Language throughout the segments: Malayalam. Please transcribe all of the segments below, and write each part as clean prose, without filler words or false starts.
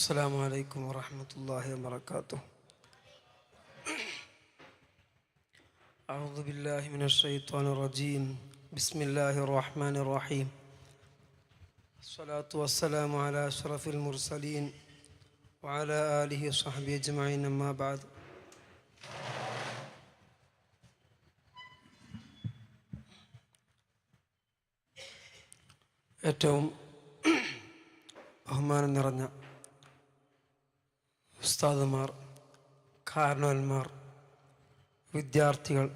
السلام عليكم ورحمة الله وبركاته. أعوذ بالله من الشيطان الرجيم. بسم الله الرحمن الرحيم. الصلاة والسلام على أشرف المرسلين وعلى آله وصحبه أجمعين. أما بعد. ഏറ്റവും ബഹുമാനം നിറഞ്ഞ ഉസ്താദുമാർ, കാരണവന്മാർ, വിദ്യാർത്ഥികൾ,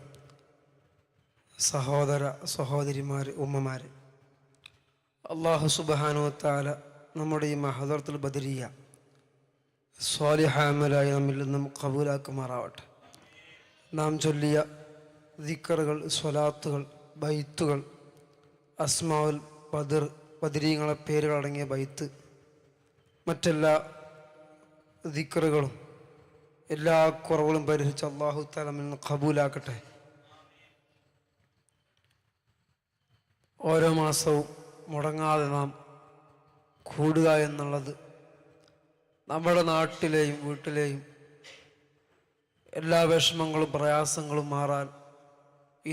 സഹോദര സഹോദരിമാർ, ഉമ്മമാർ, അല്ലാഹു സുബ്ഹാനഹു വ തആല നമ്മുടെ ഈ മഹദറത്തുൽ ബദരിയ സ്വാലിഹായ അമലായി നമ്മിൽ നിന്നും ഖബൂലാക്കുമാറാവട്ടെ. നാം ചൊല്ലിയ ദിക്റുകൾ, സ്വലാത്തുകൾ, ബൈത്തുകൾ, അസ്മാഉൽ ബദരീങ്ങളെ പേരുകളടങ്ങിയ ബൈത്ത്, മറ്റെല്ലാ ദിക്റുകളും എല്ലാ കുറവുകളും പരിഹരിച്ച് അല്ലാഹു തആല നമ്മിൽ ഖബൂലാക്കട്ടെ. ഓരോ മാസവും മുടങ്ങാതെ നാം കൂടുക എന്നുള്ളത് നമ്മുടെ നാട്ടിലെയും വീട്ടിലെയും എല്ലാ വിഷമങ്ങളും പ്രയാസങ്ങളും മാറാൻ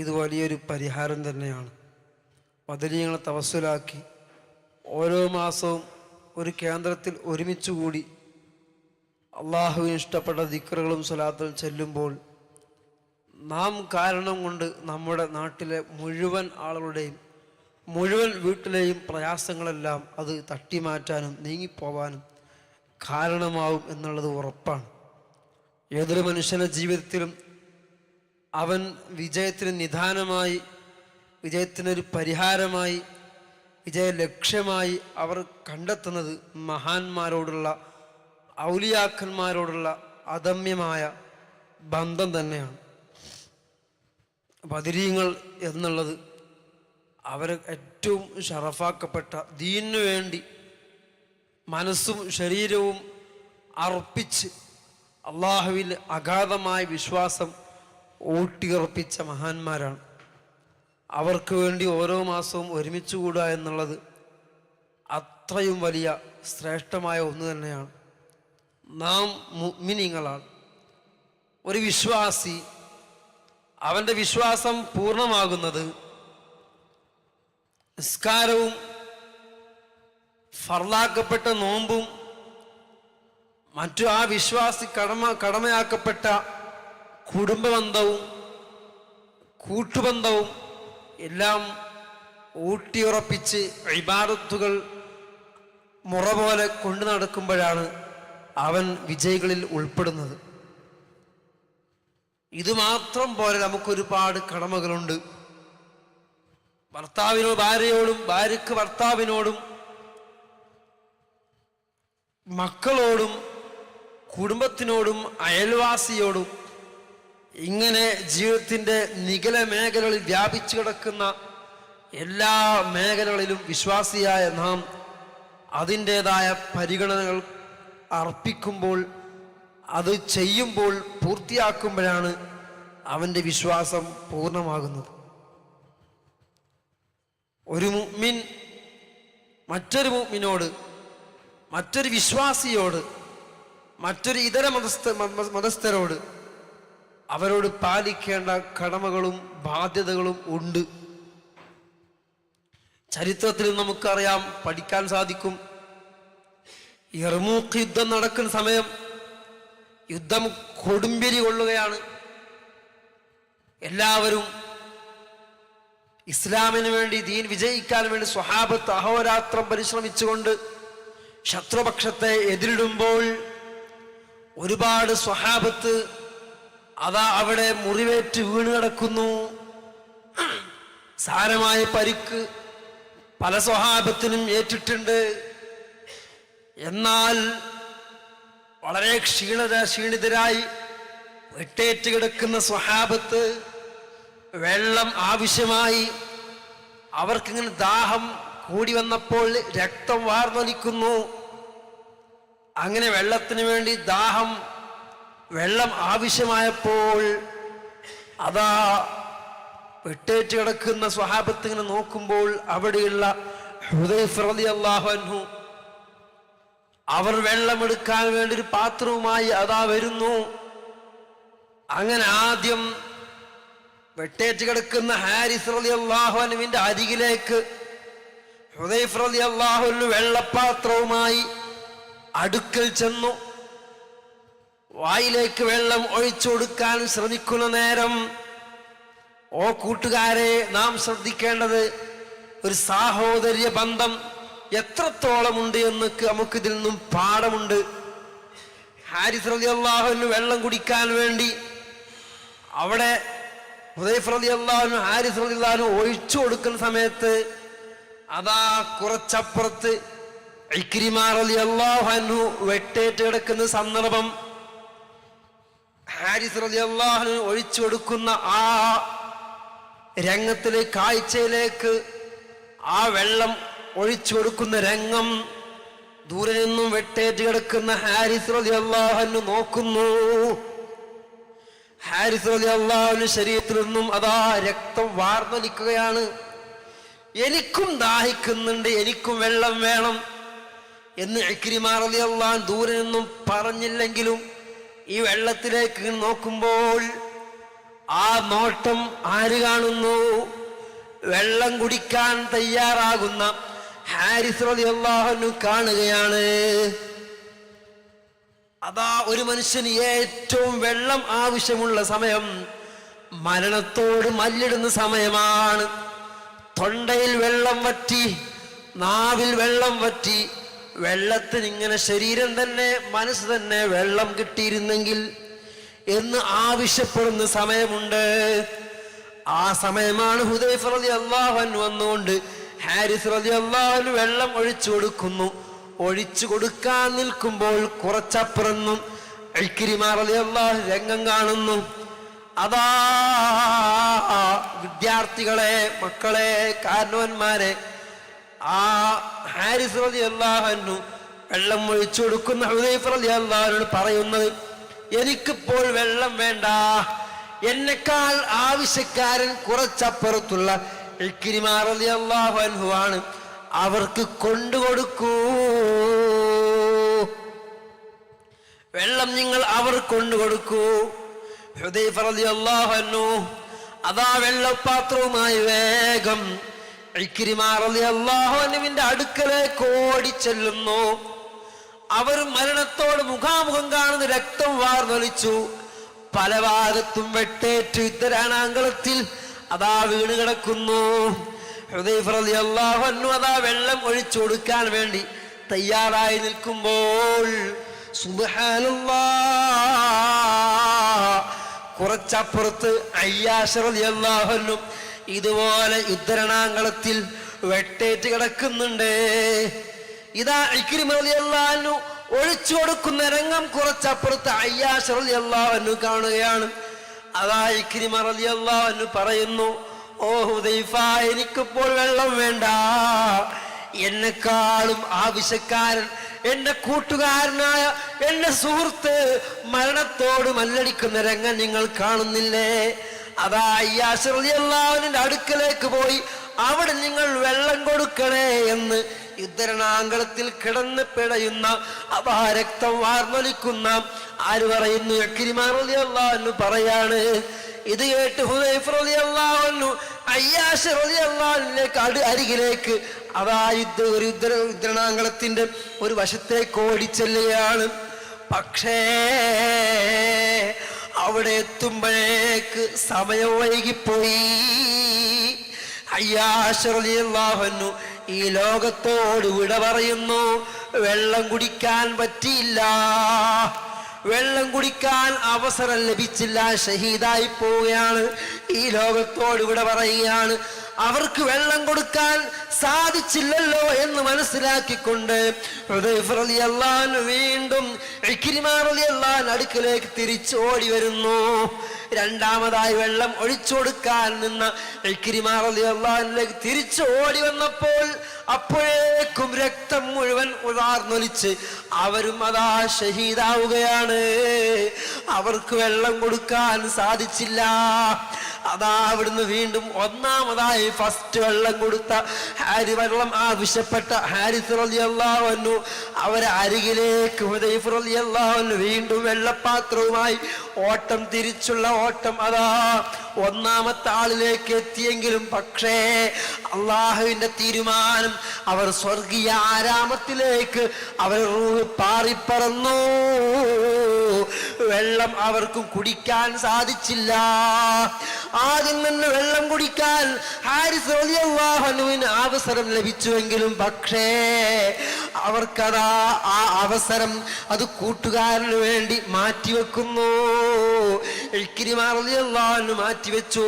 ഇത് വലിയൊരു പരിഹാരം തന്നെയാണ്. ബദരീങ്ങളെ തവസ്സുലാക്കി ഓരോ മാസവും ഒരു കേന്ദ്രത്തിൽ ഒരുമിച്ച് കൂടി അള്ളാഹുവിന് ഇഷ്ടപ്പെട്ട ദിക്റുകളും സ്വലാത്തുകളും ചെല്ലുമ്പോൾ നാം കാരണം കൊണ്ട് നമ്മുടെ നാട്ടിലെ മുഴുവൻ ആളുകളുടെയും മുഴുവൻ വീട്ടിലെയും പ്രയാസങ്ങളെല്ലാം അത് തട്ടിമാറ്റാനും നീങ്ങിപ്പോവാനും കാരണമാവും എന്നുള്ളത് ഉറപ്പാണ്. ഏതൊരു മനുഷ്യൻ്റെ ജീവിതത്തിലും അവൻ വിജയത്തിന് നിദാനമായി, വിജയത്തിനൊരു പരിഹാരമായി, വിജയ ലക്ഷ്യമായി അവർ കണ്ടെത്തുന്നത് മഹാന്മാരോടുള്ള, ഔലിയാക്കന്മാരോടുള്ള അദമ്യമായ ബന്ധം തന്നെയാണ്. ബദരീങ്ങൾ എന്നുള്ളത് അവർ ഏറ്റവും ഷറഫാക്കപ്പെട്ട, ദീനിനു വേണ്ടി മനസ്സും ശരീരവും അർപ്പിച്ച് അള്ളാഹുവിൽ അഗാധമായ വിശ്വാസം ഊട്ടിയുറപ്പിച്ച മഹാന്മാരാണ്. അവർക്ക് വേണ്ടി ഓരോ മാസവും ഒരുമിച്ച് കൂടുക എന്നുള്ളത് അത്രയും വലിയ ശ്രേഷ്ഠമായ ഒന്ന് തന്നെയാണ്. നാം മുഅ്മിനീങ്ങളാണ്. ഒരു വിശ്വാസി അവൻ്റെ വിശ്വാസം പൂർണ്ണമാകുന്നത് നിസ്കാരവും ഫർളാക്കപ്പെട്ട നോമ്പും മറ്റു ആ വിശ്വാസി കടമയാക്കപ്പെട്ട കുടുംബബന്ധവും കൂട്ടുബന്ധവും എല്ലാം ഊട്ടിയുറപ്പിച്ച് ഇബാദത്തുകൾ മുറ പോലെ കൊണ്ടു നടക്കുമ്പോഴാണ് അവൻ വിജയികളിൽ ഉൾപ്പെടുന്നത്. ഇത് മാത്രം പോലെ നമുക്കൊരുപാട് കടമകളുണ്ട്. ഭർത്താവിനോട് ഭാര്യയോടും, ഭാര്യക്ക് ഭർത്താവിനോടും, മക്കളോടും, കുടുംബത്തിനോടും, അയൽവാസിയോടും, ഇങ്ങനെ ജീവിതത്തിൻ്റെ നിഗല മേഖലകളിൽ വ്യാപിച്ചു കിടക്കുന്ന എല്ലാ മേഖലകളിലും വിശ്വാസിയായ നാം അതിൻ്റെതായ പരിഗണനകൾ അർപ്പിക്കുമ്പോൾ, അത് ചെയ്യുമ്പോൾ, പൂർത്തിയാക്കുമ്പോഴാണ് അവൻ്റെ വിശ്വാസം പൂർണ്ണമാകുന്നത്. ഒരു മുഅ്മിൻ മറ്റൊരു മുഅ്മിനോട്, മറ്റൊരു വിശ്വാസിയോട്, മറ്റൊരു ഇതര മതസ്ഥരോട് അവരോട് പാലിക്കേണ്ട കടമകളും ബാധ്യതകളും ഉണ്ട്. ചരിത്രത്തിൽ നമുക്കറിയാം, പഠിക്കാൻ സാധിക്കും. യർമൂക്ക് യുദ്ധം നടക്കുന്ന സമയം യുദ്ധം കൊടുമ്പിരി കൊള്ളുകയാണ്. എല്ലാവരും ഇസ്ലാമിന് വേണ്ടി, ദീൻ വിജയിക്കാൻ വേണ്ടി സ്വഹാബത്ത് അഹോരാത്രം പരിശ്രമിച്ചുകൊണ്ട് ശത്രുപക്ഷത്തെ എതിരിടുമ്പോൾ ഒരുപാട് സ്വഹാബത്ത് അതാ അവിടെ മുറിവേറ്റ് വീണ് കിടക്കുന്നു. സാരമായ പരിക്ക് പല സ്വഹാബത്തിനും ഏറ്റിട്ടുണ്ട്. എന്നാൽ വളരെ ക്ഷീണിതരായി വെട്ടേറ്റ് കിടക്കുന്ന സ്വഹാബത്ത് വെള്ളം ആവശ്യമായി. അവർക്കിങ്ങനെ ദാഹം കൂടി വന്നപ്പോൾ രക്തം വാർന്നൊലിക്കുന്നു. അങ്ങനെ വെള്ളത്തിന് വേണ്ടി വെള്ളം ആവശ്യമായപ്പോൾ അതാ വെട്ടേറ്റ് കിടക്കുന്ന സ്വഹാബത്ത് ഇങ്ങനെ നോക്കുമ്പോൾ അവിടെയുള്ള ഹുദൈഫ റളിയല്ലാഹു അൻഹു അവർ വെള്ളമെടുക്കാൻ വേണ്ടി ഒരു പാത്രവുമായി അതാ വരുന്നു. അങ്ങനെ ആദ്യം വെട്ടേറ്റ് കിടക്കുന്ന ഹാരിസ് റളിയല്ലാഹു അൻഹുവിന്റെ അരികിലേക്ക് ഹുദൈഫ റളിയല്ലാഹു അൻഹു വെള്ളപ്പാത്രവുമായി അടുക്കൽ ചെന്നു. വായിലേക്ക് വെള്ളം ഒഴിച്ചു കൊടുക്കാൻ ശ്രമിക്കുന്ന നേരം, ഓ കൂട്ടുകാരെ, നാം ശ്രദ്ധിക്കേണ്ടത് ഒരു സാഹോദര്യ ബന്ധം എത്രത്തോളം ഉണ്ട് എന്ന് നമുക്കിതിൽ നിന്നും പാഠമുണ്ട്. ഹാരിസ് റളിയല്ലാഹു അൻഹു വെള്ളം കുടിക്കാൻ വേണ്ടി അവിടെ ഹുദൈഫ റളിയല്ലാഹു അൻഹു ഹാരിസ് റളിയല്ലാഹു അൻഹു ഒഴിച്ചു കൊടുക്കുന്ന സമയത്ത് അതാ കുറച്ചപ്പുറത്ത് ഇക്രിമ റളിയല്ലാഹു അൻഹു വെട്ടേറ്റ് കിടക്കുന്ന സന്ദർഭം. ഹാരിസ് റളിയല്ലാഹു അൻഹു ഒഴിച്ചു കൊടുക്കുന്ന ആ രംഗത്തിലെ കാഴ്ചയിലേക്ക്, ആ വെള്ളം ഒഴിച്ചു കൊടുക്കുന്ന രംഗം ദൂരെ നിന്നും വെട്ടേറ്റ് കിടക്കുന്ന ഹാരിസ് റളിയല്ലാഹു അൻഹു നോക്കുന്നു. ഹാരിസ് റളിയല്ലാഹു അൻഹു ശരീരത്തിൽ നിന്നും അതാ രക്തം വാർന്നൊലിക്കുകയാണ്. എനിക്കും ദാഹിക്കുന്നുണ്ട്, എനിക്കും വെള്ളം വേണം എന്ന് ഇക്രിമ റളിയല്ലാഹു അൻഹു ദൂരെ നിന്നും പറഞ്ഞില്ലെങ്കിലും ഈ വെള്ളത്തിലേക്ക് നോക്കുമ്പോൾ ആ നോട്ടം ആര് കാണുന്നു? വെള്ളം കുടിക്കാൻ തയ്യാറാകുന്ന ഹാരിസ് റളിയല്ലാഹു അൻഹു കാണുകയാണ്. അതാ ഒരു മനുഷ്യന് ഏറ്റവും വെള്ളം ആവശ്യമുള്ള സമയം മരണത്തോട് മല്ലിടുന്ന സമയമാണ്. തൊണ്ടയിൽ വെള്ളം വറ്റി, നാവിൽ വെള്ളം വറ്റി, വെള്ളത്തിന് ഇങ്ങനെ ശരീരം തന്നെ മനസ്സ് തന്നെ വെള്ളം കിട്ടിയിരുന്നെങ്കിൽ എന്ന് ആവശ്യപ്പെടുന്ന സമയമുണ്ട്. ആ സമയമാണ് ഹുദൈഫ റളിയല്ലാഹു അൻഹു വന്നുകൊണ്ട് ഹാരിസ് റളിയല്ലാഹു അൻഹു വെള്ളം ഒഴിച്ചു കൊടുക്കുന്നു. ഒഴിച്ചു കൊടുക്കാൻ നിൽക്കുമ്പോൾ കുറച്ചപ്പുറന്നും ഇക്രിമ റളിയല്ലാഹു അൻഹു രംഗം കാണുന്നു. അതാ വിദ്യാർത്ഥികളെ, മക്കളെ, കാരണവന്മാരെ, ആ ഹാരിസ് റളിയല്ലാഹു അൻഹു വെള്ളം ഒഴിച്ചു കൊടുക്കുന്ന ഹുദൈഫ റളിയല്ലാഹു അൻഹു പറയുന്നത്, എനിക്കിപ്പോൾ വെള്ളം വേണ്ട, എന്നെക്കാൾ ആവശ്യക്കാരൻ കുറച്ചപ്പുറത്തുള്ള ഇക്രിമ റളിയല്ലാഹു അൻഹു ആണ്, അവർക്ക് കൊണ്ടുകൊടുക്കൂ, വെള്ളം നിങ്ങൾ അവർ കൊണ്ടുകൊടുക്കൂ. ഹുദൈഫ റളിയല്ലാഹു അൻഹു അതാ വെള്ളപ്പാത്രവുമായി വേഗം ഇക്രിമ റളിയല്ലാഹു അൻഹുവിന്റെ അടുക്കലേക്ക് ഓടിച്ചെല്ലുന്നു. അവർ മരണത്തോട് മുഖാമുഖം കാണുന്ന രക്തം വാർന്നൊലിച്ചു. പല ഭാഗത്തും വെട്ടേറ്റ് യുദ്ധരണാങ്കളത്തിൽ അതാ വീണ് കിടക്കുന്നു. ഹുദൈഫ റളിയല്ലാഹു അൻഹു അതാ വെള്ളം ഒഴിച്ചു കൊടുക്കാൻ വേണ്ടി തയ്യാറായി നിൽക്കുമ്പോൾ സുബ്ഹാനല്ലാഹ്, കുറച്ചപ്പുറത്ത് അയ്യാശ റളിയല്ലാഹു അൻഹു ഇതുപോലെ യുദ്ധരണാങ്കളത്തിൽ വെട്ടേറ്റ് കിടക്കുന്നുണ്ട്. ഇതാ ഇക്രിമ റളിയല്ലാഹു അൻഹു ഒഴിച്ചു കൊടുക്കുന്ന രംഗം കുറച്ചപ്പുറത്ത് അയ്യാശ റളിയല്ലാഹു അൻഹു കാണുകയാണ്. അതാ ഇക്രിമ റളിയല്ലാഹു അൻഹു പറയുന്നു, ഓ ഹുദൈഫ, എനിക്കിപ്പോൾ വെള്ളം വേണ്ട, എന്നെക്കാളും ആവശ്യക്കാരൻ എന്റെ കൂട്ടുകാരനായ എന്റെ സുഹൃത്ത് മരണത്തോട് മല്ലടിക്കുന്ന രംഗം നിങ്ങൾ കാണുന്നില്ലേ? അതാ അയ്യാശ റളിയല്ലാഹു അൻഹുവിന്റെ അടുക്കലേക്ക് പോയി അവിടെ നിങ്ങൾ വെള്ളം കൊടുക്കണേ എന്ന് യുദ്ധരണാങ്കളത്തിൽ കിടന്ന് പിടയുന്ന അതാ രക്തം വാർന്നൊലിക്കുന്ന ആര് പറയുന്നു? ഇക്രിമ റളിയല്ലാഹു അൻഹു പറയാണ്. ഇത് കേട്ട് ഹുദൈഫ റളിയല്ലാഹു അൻഹു അയ്യാശ റളിയല്ലാഹു അൻഹുവിലേക്ക് അരികിലേക്ക് അതാ യുദ്ധരണാങ്കളത്തിന്റെ ഒരു വശത്തേക്ക് ഓടിച്ചെല്ലുകയാണ്. പക്ഷേ അവിടെ എത്തുമ്പോഴേക്ക് സമയം വൈകിപ്പോയി. അയ്യാശ റളിയല്ലാഹു അൻഹു ഈ ലോകത്തോട് വിട പറയുന്നു. വെള്ളം കുടിക്കാൻ പറ്റിയില്ല, വെള്ളം കുടിക്കാൻ അവസരം ലഭിച്ചില്ല, ഷഹീദായി പോവുകയാണ്, ഈ ലോകത്തോട് വിട പറയുകയാണ്. അവർക്ക് വെള്ളം കൊടുക്കാൻ സാധിച്ചില്ലല്ലോ എന്ന് മനസ്സിലാക്കിക്കൊണ്ട് ഹുദൈഫ റളിയല്ലാഹു അൻഹു വീണ്ടും ഇക്രിമ റളിയല്ലാഹു അൻഹു അടുക്കലേക്ക് തിരിച്ചോടി വരുന്നു. രണ്ടാമതായി വെള്ളം ഒഴിച്ചു കൊടുക്കാൻ നിന്ന ഇക്രിമ റളിയല്ലാഹു അൻഹു തിരിച്ചു ഓടി വന്നപ്പോൾ അപ്പോഴേക്കും രക്തം മുഴുവൻ ഉതിർന്നൊലിച്ച് അവരും അതാ ഷഹീദാവുകയാണ്. അവർക്ക് വെള്ളം കൊടുക്കാൻ സാധിച്ചില്ല. അതാ അവിടുന്ന് വീണ്ടും ഒന്നാമതായി ഫസ്റ്റ് വെള്ളം കൊടുത്ത വെള്ളം ആവശ്യപ്പെട്ട ഹാരിസ് റളിയല്ലാഹു അൻഹു അവരെ അരികിലേക്ക് ഹുദൈഫ റളിയല്ലാഹു അൻഹു വീണ്ടും വെള്ളപ്പാത്രവുമായി ഓട്ടം തിരിച്ചുള്ള ഓട്ടം അതാ ഒന്നാമത്തെ ആളിലേക്ക് എത്തിയെങ്കിലും പക്ഷേ അള്ളാഹുവിന്റെ തീരുമാനം അവർ സ്വർഗീയ ആരാമത്തിലേക്ക് അവർ റൂഹ് പാറിപ്പറന്നു. വെള്ളം അവർക്കും കുടിക്കാൻ സാധിച്ചില്ല. ആദ്യം തന്നെ വെള്ളം കുടിക്കാൻ ഹാരിസ് റളിയല്ലാഹു അൻഹുവിന് അവസരം ലഭിച്ചുവെങ്കിലും പക്ഷേ അവർക്കതാ ആ അവസരം അത് കൂട്ടുകാരന് വേണ്ടി മാറ്റിവെക്കുന്നു. ഇക്രിമ റളിയല്ലാഹു അൻഹു മാറ്റിവെച്ചു.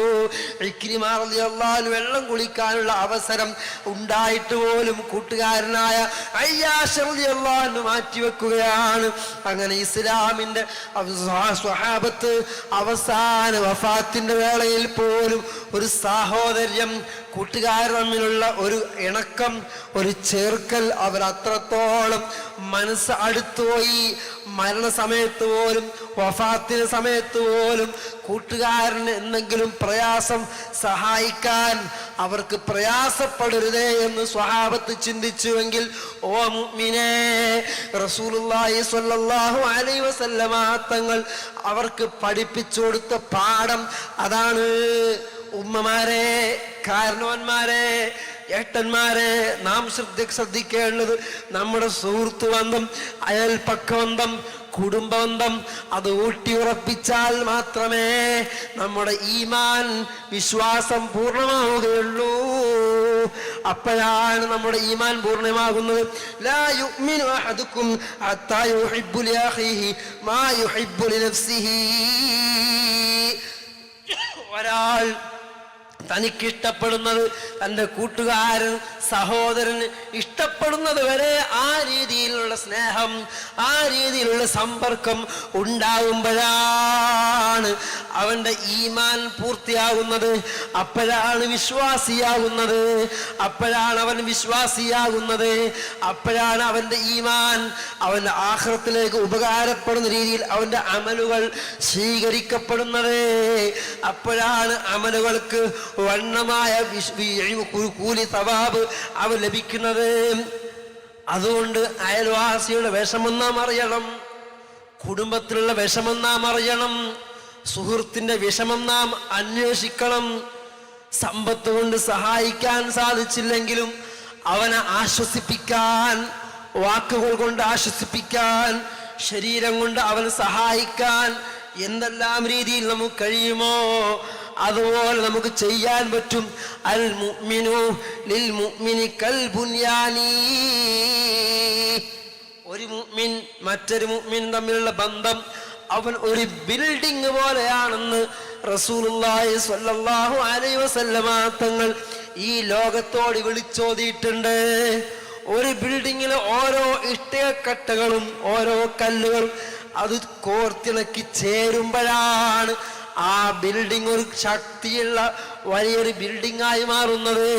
ഇക്രിമ റളിയല്ലാഹു അൻഹു വെള്ളം കുടിക്കാനുള്ള അവസരം ഉണ്ടായിട്ട് പോലും കൂട്ടുകാരനായ അയ്യാശ് റളിയല്ലാഹു അൻഹു മാറ്റിവെക്കുകയാണ്. അങ്ങനെ ഇസ്ലാമിന്റെ സ്വഹാബത്ത് അവസാന വഫാത്തിന്റെ വേളയിൽ പോലും ഒരു സാഹോദര്യം, കൂട്ടുകാർ തമ്മിലുള്ള ഒരു ഇണക്കം, ഒരു ചേർക്കൽ അവർ അത്രത്തോളം മനസ്സ് അടുത്തുപോയി. മരണസമയത്ത് പോലും വഫാത്തിന് സമയത്ത് പോലും കൂട്ടുകാരന് എന്തെങ്കിലും പ്രയാസം സഹായിക്കാൻ അവർക്ക് പ്രയാസപ്പെടരുതേ എന്ന് സ്വഹാബത്ത് ചിന്തിച്ചുവെങ്കിൽ ഓ മുഅ്മിനേ, റസൂലുള്ളാഹി സ്വല്ലല്ലാഹു അലൈഹി വസല്ലമ തങ്ങൾ അവർക്ക് പഠിപ്പിച്ചു കൊടുത്ത പാഠം അതാണ്. ഉമ്മമാരെ, കാരണവന്മാരെ, ഏട്ടന്മാരെ, നാം ശ്രദ്ധിക്കേണ്ടത് നമ്മുടെ സുഹൃത്ത് ബന്ധം, അയൽപക്ക ബന്ധം, കുടുംബബന്ധം അത് ഊട്ടിയുറപ്പിച്ചാൽ മാത്രമേ നമ്മുടെ ഈമാൻ വിശ്വാസം പൂർണ്ണമാവുകയുള്ളൂ. അപ്പോഴാണ് നമ്മുടെ ഈമാൻ പൂർണ്ണമാകുന്നത്. ലാ യുഅ്മിനു അഹദുക്കും ഹത്താ യുഹിബ്ബു ലിഅഖീഹി മാ യുഹിബ്ബു ലിനഫ്സിഹി. ഒരാൾ തനിക്കിഷ്ടപ്പെടുന്നത് തൻ്റെ കൂട്ടുകാരൻ സഹോദരന് ഇഷ്ടപ്പെടുന്നത് വരെ ആ രീതിയിലുള്ള സ്നേഹം, ആ രീതിയിലുള്ള സമ്പർക്കം ഉണ്ടാകുമ്പോഴാണ് അവൻ്റെ ഈമാൻ പൂർത്തിയാകുന്നത്. അപ്പോഴാണ് വിശ്വാസിയാകുന്നത്. അപ്പോഴാണ് അവൻ വിശ്വാസിയാകുന്നത്. അപ്പോഴാണ് അവൻ്റെ ഈമാൻ അവൻ്റെ ആഖിറത്തിലേക്ക് ഉപകാരപ്പെടുന്ന രീതിയിൽ അവൻ്റെ അമലുകൾ സ്വീകരിക്കപ്പെടുന്നത്. അപ്പോഴാണ് അമലുകൾക്ക് വണ്ണമായ കൂലി സവാബ് അവ ലഭിക്കുന്നത്. അതുകൊണ്ട് അയൽവാസിയുടെ വിഷമം നാം അറിയണം, കുടുംബത്തിലുള്ള വിഷമം നാം അറിയണം, സുഹൃത്തിന്റെ വിഷമം നാം അന്വേഷിക്കണം. സമ്പത്ത് കൊണ്ട് സഹായിക്കാൻ സാധിച്ചില്ലെങ്കിലും അവനെ ആശ്വസിപ്പിക്കാൻ, വാക്കുകൾ കൊണ്ട് ആശ്വസിപ്പിക്കാൻ, ശരീരം കൊണ്ട് അവനെ സഹായിക്കാൻ എന്തെല്ലാം രീതിയിൽ നമുക്ക് കഴിയുമോ അതുപോലെ നമുക്ക് ചെയ്യാൻ പറ്റും. അൽ മുഅ്മിനു ലിൽ മുഅ്മിനി കൽ ബുൻയാനി. ഒരു മുഅ്മിൻ മറ്റൊരു മുഅ്മിൻ തമ്മിലുള്ള ബന്ധം അവൻ ഒരു ബിൽഡിംഗ് പോലെയാണെന്ന് റസൂലുള്ളാഹി സ്വല്ലല്ലാഹു അലൈഹി വസല്ലമ തങ്ങൾ ഈ ലോകത്തോട് വിളിച്ചോതിയിട്ടുണ്ട്. ഒരു ബിൽഡിങ്ങിലെ ഓരോ ഇഷ്ടികക്കട്ടകളും ഓരോ കല്ലുകളും അത് കോർത്തിണക്കി ചേരുമ്പോഴാണ് ആ ബിൽഡിംഗ് ഒരു ശക്തിയുള്ള വലിയൊരു ബിൽഡിംഗ് ആയി മാറുന്നത്,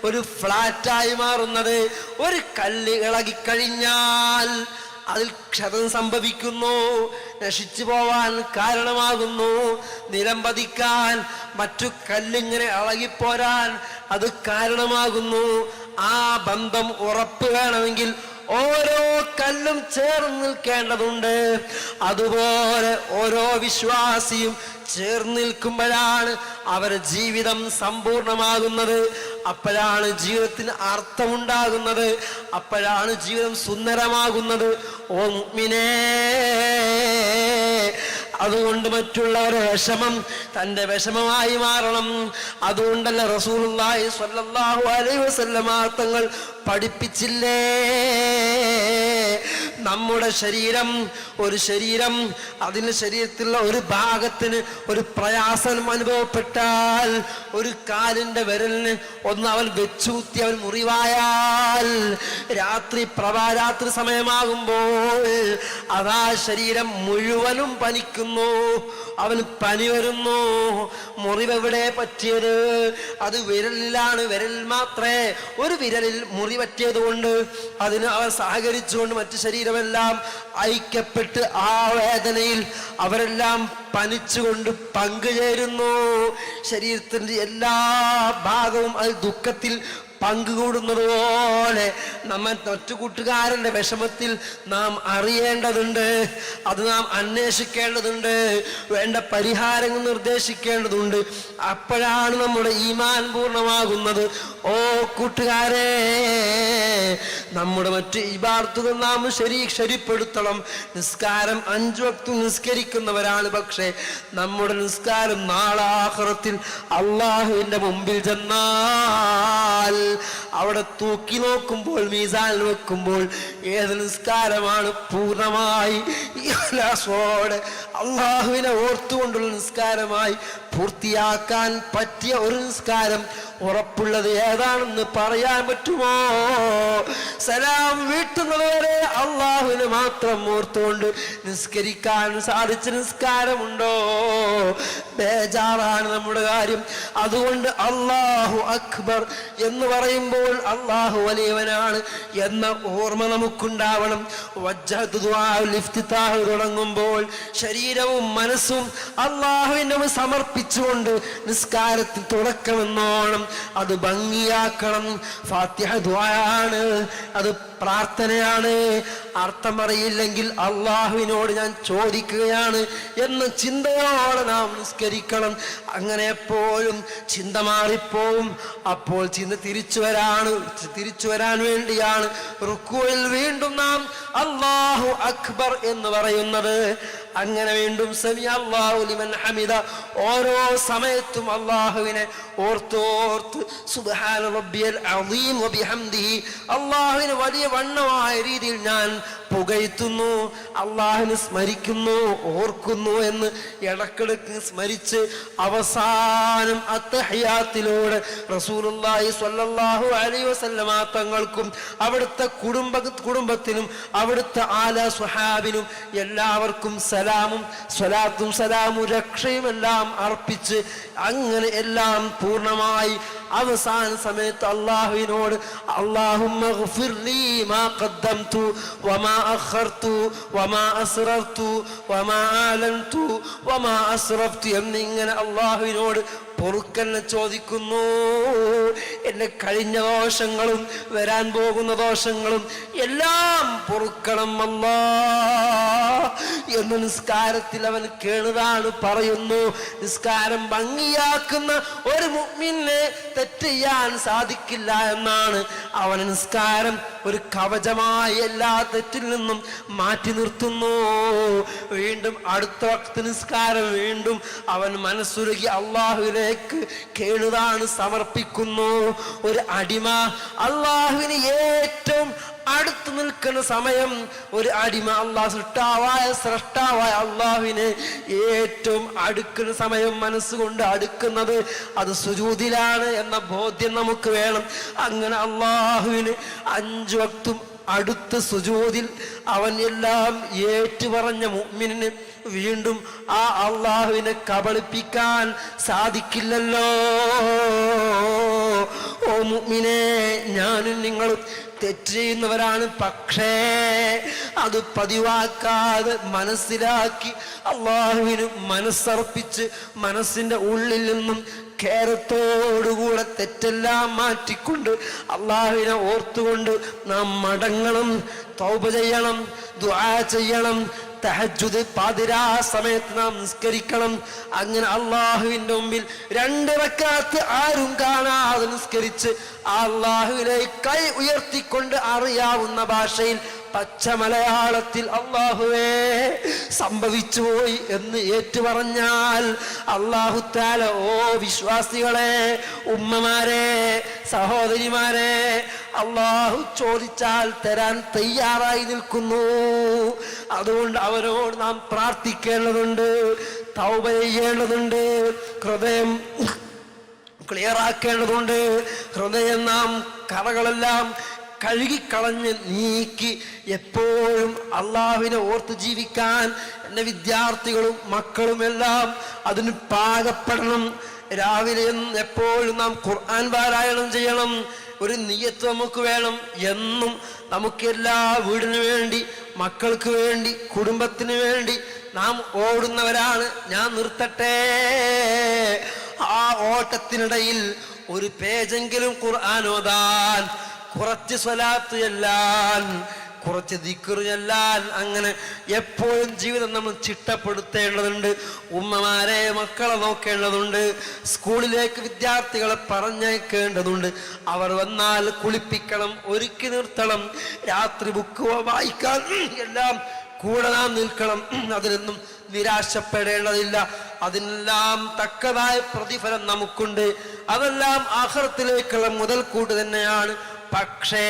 ഒരു ഫ്ലാറ്റായി മാറുന്നത്. ഒരു കല്ല് ഇളകിക്കഴിഞ്ഞാൽ അതിൽ ക്ഷതം സംഭവിക്കുന്നു, നശിച്ചു പോവാൻ കാരണമാകുന്നു, നിലംപതിക്കാൻ, മറ്റു കല്ലിങ്ങനെ ഇളകിപ്പോരാൻ അത് കാരണമാകുന്നു. ആ ബന്ധം ഉറപ്പ് വേണമെങ്കിൽ ഓരോ കല്ലും ചേർന്ന് നിൽക്കേണ്ടതുണ്ട്. അതുപോലെ ഓരോ വിശ്വാസിയും ചേർന്ന് നിൽക്കുമ്പോഴാണ് അവരുടെ ജീവിതം സമ്പൂർണമാകുന്നത്. അപ്പോഴാണ് ജീവിതത്തിന് അർത്ഥമുണ്ടാകുന്നത്. അപ്പോഴാണ് ജീവിതം സുന്ദരമാകുന്നത്. ഓ മുഅ്മിനേ, അതുകൊണ്ട് മറ്റുള്ളവരുടെ വിഷമം തൻ്റെ വിഷമമായി മാറണം. അതുകൊണ്ടല്ല റസൂലുള്ളാഹി സ്വല്ലല്ലാഹു അലൈഹി വസല്ലമ തങ്ങൾ പഠിപ്പിച്ചില്ലേ, നമ്മുടെ ശരീരം, ഒരു ശരീരം, അതിന് ശരീരത്തിലുള്ള ഒരു ഭാഗത്തിന് ഒരു പ്രയാസം അനുഭവപ്പെട്ടാൽ, ഒരു കാലിന്റെ വിരലിന് ഒന്ന് അവൻ വെച്ചൂത്തി അവൻ മുറിവായാൽ, രാത്രി സമയമാകുമ്പോൾ അതാ ശരീരം മുഴുവനും പനിക്കുന്നു, അവന് പനി വരുന്നു. മുറിവെവിടെ പറ്റിയത്? അത് വിരലിലാണ്. വിരലിൽ മാത്രമേ, ഒരു വിരലിൽ മുറി പറ്റിയത് കൊണ്ട് അതിന് അവർ സഹകരിച്ചുകൊണ്ട് മറ്റു ശരീരമെല്ലാം ഐക്യപ്പെട്ട് ആ വേദനയിൽ അവരെല്ലാം പനിച്ചുകൊണ്ട് പങ്കുചേരുന്നു. ശരീരത്തിന്റെ എല്ലാ ഭാഗവും അത് ദുഃഖത്തിൽ പങ്കുകൂടുന്നത് പോലെ നമ്മൾ മറ്റു കൂട്ടുകാരന്റെ വിഷമത്തിൽ നാം അറിയേണ്ടതുണ്ട്, അത് നാം അന്വേഷിക്കേണ്ടതുണ്ട്, വേണ്ട പരിഹാരങ്ങൾ നിർദ്ദേശിക്കേണ്ടതുണ്ട്. അപ്പോഴാണ് നമ്മുടെ ഈമാൻ പൂർണ്ണമാകുന്നത്. ഓ കൂട്ടുകാരെ, നമ്മുടെ മറ്റ് ഇബാദത്തുകൾ നാം ശരിപ്പെടുത്തണം. നിസ്കാരം 5 വക്ത് നിസ്കരിക്കുന്നവരാണ്. പക്ഷേ നമ്മുടെ നിസ്കാരം നാളെ ആഖിറത്തിൽ അള്ളാഹുവിന്റെ മുമ്പിൽ ചെന്നാൽ അവിടെ തൂക്കി നോക്കുമ്പോൾ, മീസാനിൽ വെക്കുമ്പോൾ ഏത് നിസ്കാരമാണ് പൂർണ്ണമായി ഇഖ്ലാസോടെ അള്ളാഹുവിനെ ഓർത്തുകൊണ്ടുള്ള നിസ്കാരമായി പൂർത്തിയാക്കാൻ പറ്റിയ ഒരു നിസ്കാരം ഉറപ്പുള്ളത് ഏതാണെന്ന് പറയാൻ പറ്റുമോ? സലാം വീട്ടുന്നത് വരെ അള്ളാഹുവിനെ മാത്രം ഓർത്തുകൊണ്ട് നിസ്കരിക്കാൻ സാധിച്ച നിസ്കാരമുണ്ടോ? ബേജാറാണ് നമ്മുടെ കാര്യം. അതുകൊണ്ട് അല്ലാഹു അക്ബർ എന്ന് പറയുമ്പോൾ അള്ളാഹു വലിയവനാണ് എന്ന ഓർമ്മ നമുക്കുണ്ടാവണം. വജ്ജഹത്തു ദുആഉൽ ഇഫ്തിതാഹ് തുടങ്ങുമ്പോൾ ശരീരവും മനസ്സും അള്ളാഹുവിനെ സമർപ്പിച്ചുകൊണ്ട് നിസ്കാരത്തിൽ തുടക്കമെന്നോണം അത് ഭംഗിയാക്കണം. ഫാത്തിഹ ദുആയാണ്, അത് പ്രാർത്ഥനയാണ്. അർത്ഥം അറിയില്ലെങ്കിൽ അള്ളാഹുവിനോട് ഞാൻ ചോദിക്കുകയാണ് എന്ന ചിന്തയോടെ നാം നിസ്കരിക്കണം. അങ്ങനെ എപ്പോഴും ചിന്ത മാറിപ്പോവും. അപ്പോൾ ചിന്ത തിരിച്ചു വരാൻ വേണ്ടിയാണ് റുക്കൂയിൽ വീണ്ടും നാം അല്ലാഹു അക്ബർ എന്ന് പറയുന്നത്. അങ്ങനെ വീണ്ടും സമി അല്ലാഹു ലിമൻ ഹമിദ, ഓരോ സമയത്തും അള്ളാഹുവിനെ ഓർത്തോർത്ത് സുബ്ഹാന റബ്ബിയൽ അസീം വബിഹംദിഹി, അള്ളാഹുവിനെ വലിയ വണ്ണമായ രീതിയിൽ ഞാൻ പുകഴ്ത്തുന്നു, അള്ളാഹുവിനെ സ്മരിക്കുന്നു, ഓർക്കുന്നു എന്ന് ഇടക്കിടക്ക് സ്മരിച്ച് അവസാനം അത്തഹിയാത്തിലൂടെ റസൂലുള്ളാഹി സ്വല്ലല്ലാഹു അലൈഹി വസല്ലമ തങ്ങൾക്കും അവിടുത്തെ കുടുംബത്തിനും അവിടുത്തെ ആല സ്വഹാബിനും എല്ലാവർക്കും സലാമും സ്വലാത്തും സലാമും രക്ഷയും എല്ലാം അർപ്പിച്ച് അങ്ങനെ എല്ലാം പൂർണ്ണമായി അവസാന സമയത്ത് അള്ളാഹുവിനോട് അല്ലാഹുമ്മ ഗ്ഫിർ ലീ മാ ഖദ്ദംതു വമാ അഖർതു വമാ അസ്റർതു വമാ ആലൻതു വമാ അസ്റഫ്തു എന്നിങ്ങനെ അള്ളാഹുവിനോട് പൊറുക്കലിനെ ചോദിക്കുന്നു. എന്റെ കഴിഞ്ഞ ദോഷങ്ങളും വരാൻ പോകുന്ന ദോഷങ്ങളും എല്ലാം പൊറുക്കണം അല്ലാഹ് എന്ന് നിസ്കാരത്തിൽ അവൻ കേണതാണ് പറയുന്നു. നിസ്കാരം ഭംഗിയാക്കുന്ന ഒരു മുഅ്മിനെ തെറ്റ് ചെയ്യാൻ സാധിക്കില്ല എന്നാണ്. അവൻ നിസ്കാരം ഒരു കവചമായി എല്ലാ തെറ്റിൽ നിന്നും മാറ്റി നിർത്തുന്നു. വീണ്ടും അടുത്ത വക്ത് നിസ്കാരം വീണ്ടും അവൻ മനസ്സുരുകി അള്ളാഹുവിലേക്ക് കേണുതാണ് സമർപ്പിക്കുന്നു. ഒരു അടിമ അള്ളാഹുവിന് ഏറ്റവും അടുത്ത് നിൽക്കുന്ന സമയം, ഒരു അടിമ സ്രഷ്ടാവായ അള്ളാഹുവിനെ ഏറ്റവും അടുക്കുന്ന സമയം മനസ്സുകൊണ്ട് അടുക്കുന്നത് അത് സുജൂദിലാണ് എന്ന ബോധ്യം നമുക്ക് വേണം. അങ്ങനെ അള്ളാഹുവിന് 5 വക്തും അടുത്ത സുജൂദിൽ അവൻ എല്ലാം ഏറ്റുപറഞ്ഞ മുഅ്മിനിന് വീണ്ടും ആ അള്ളാഹുവിനെ കബളിപ്പിക്കാൻ സാധിക്കില്ലല്ലോ. ഓ മുഅ്മിനേ, ഞാനും നിങ്ങളും തെറ്റ് ചെയ്യുന്നവരാണ്. പക്ഷേ അത് പതിവാക്കാതെ മനസ്സിലാക്കി അള്ളാഹുവിന് മനസ്സർപ്പിച്ച് മനസ്സിന്റെ ഉള്ളിൽ നിന്നും ഖേരത്തോടുകൂടെ തെറ്റെല്ലാം മാറ്റിക്കൊണ്ട് അള്ളാഹുവിനെ ഓർത്തുകൊണ്ട് നാം മടങ്ങണം, തൗബ ചെയ്യണം, ദുആ ചെയ്യണം. തഹജ്ജുദ് പാതിരാ സമയത്ത് നാം നിസ്കരിക്കണം. അങ്ങനെ അള്ളാഹുവിന്റെ മുമ്പിൽ 2 റക്അത്ത് ആരും കാണാതെ നിസ്കരിച്ച് അള്ളാഹുവിനെ കൈ ഉയർത്തിക്കൊണ്ട് അറിയാവുന്ന ഭാഷയിൽ പച്ച മലയാളത്തിൽ അല്ലാഹുവേ സംഭവിച്ചു പോയി എന്ന് ഏറ്റുപറഞ്ഞാൽ അല്ലാഹു തആല ഓ വിശ്വാസികളെ, ഉമ്മമാരെ, സഹോദരിമാരെ, അല്ലാഹു ചോദിച്ചാൽ തരാൻ തയ്യാറായി നിൽക്കുന്നു. അതുകൊണ്ട് അവരോട് നാം പ്രാർത്ഥിക്കേണ്ടതുണ്ട്, തൗബ ചെയ്യേണ്ടതുണ്ട്, ഹൃദയം ക്ലിയറാക്കേണ്ടതുണ്ട്. ഹൃദയം നാം കറകളെല്ലാം കഴുകിക്കളഞ്ഞ് നീക്കി എപ്പോഴും അള്ളാഹുവിനെ ഓർത്ത് ജീവിക്കാൻ എൻ്റെ വിദ്യാർത്ഥികളും മക്കളുമെല്ലാം അതിന് പാകപ്പെടണം. രാവിലെ എപ്പോഴും നാം ഖുർആൻ പാരായണം ചെയ്യണം. ഒരു നിയ്യത്ത് നമുക്ക് വേണം. എന്നും നമുക്ക് എല്ലാ വീടിനു വേണ്ടി, മക്കൾക്ക് വേണ്ടി, കുടുംബത്തിന് വേണ്ടി നാം ഓടുന്നവരാണ്. ഞാൻ നിർത്തട്ടെ, ആ ഓട്ടത്തിനിടയിൽ ഒരു പേജെങ്കിലും ഖുർആൻ ഓതാൻ, കുറച്ച് സ്വലാത്ത് ചെല്ലാൻ, കുറച്ച് ദിക്ർ ചെല്ലാൻ, അങ്ങനെ എപ്പോഴും ജീവിതം നമ്മൾ ചിട്ടപ്പെടുത്തേണ്ടതുണ്ട്. ഉമ്മമാരെ, മക്കളെ നോക്കേണ്ടതുണ്ട്. സ്കൂളിലേക്ക് വിദ്യാർത്ഥികളെ പറഞ്ഞയക്കേണ്ടതുണ്ട്. അവർ വന്നാൽ കുളിപ്പിക്കണം, ഒരുക്കി നിർത്തണം. രാത്രി ബുക്ക് വായിക്കാൻ എല്ലാം കൂടെ നാം നിൽക്കണം. അതിലൊന്നും നിരാശപ്പെടേണ്ടതില്ല. അതിനെല്ലാം തക്കതായ പ്രതിഫലം നമുക്കുണ്ട്. അതെല്ലാം ആഖിറത്തിലേക്കുള്ള മുതൽക്കൂട്ട് തന്നെയാണ്. പക്ഷേ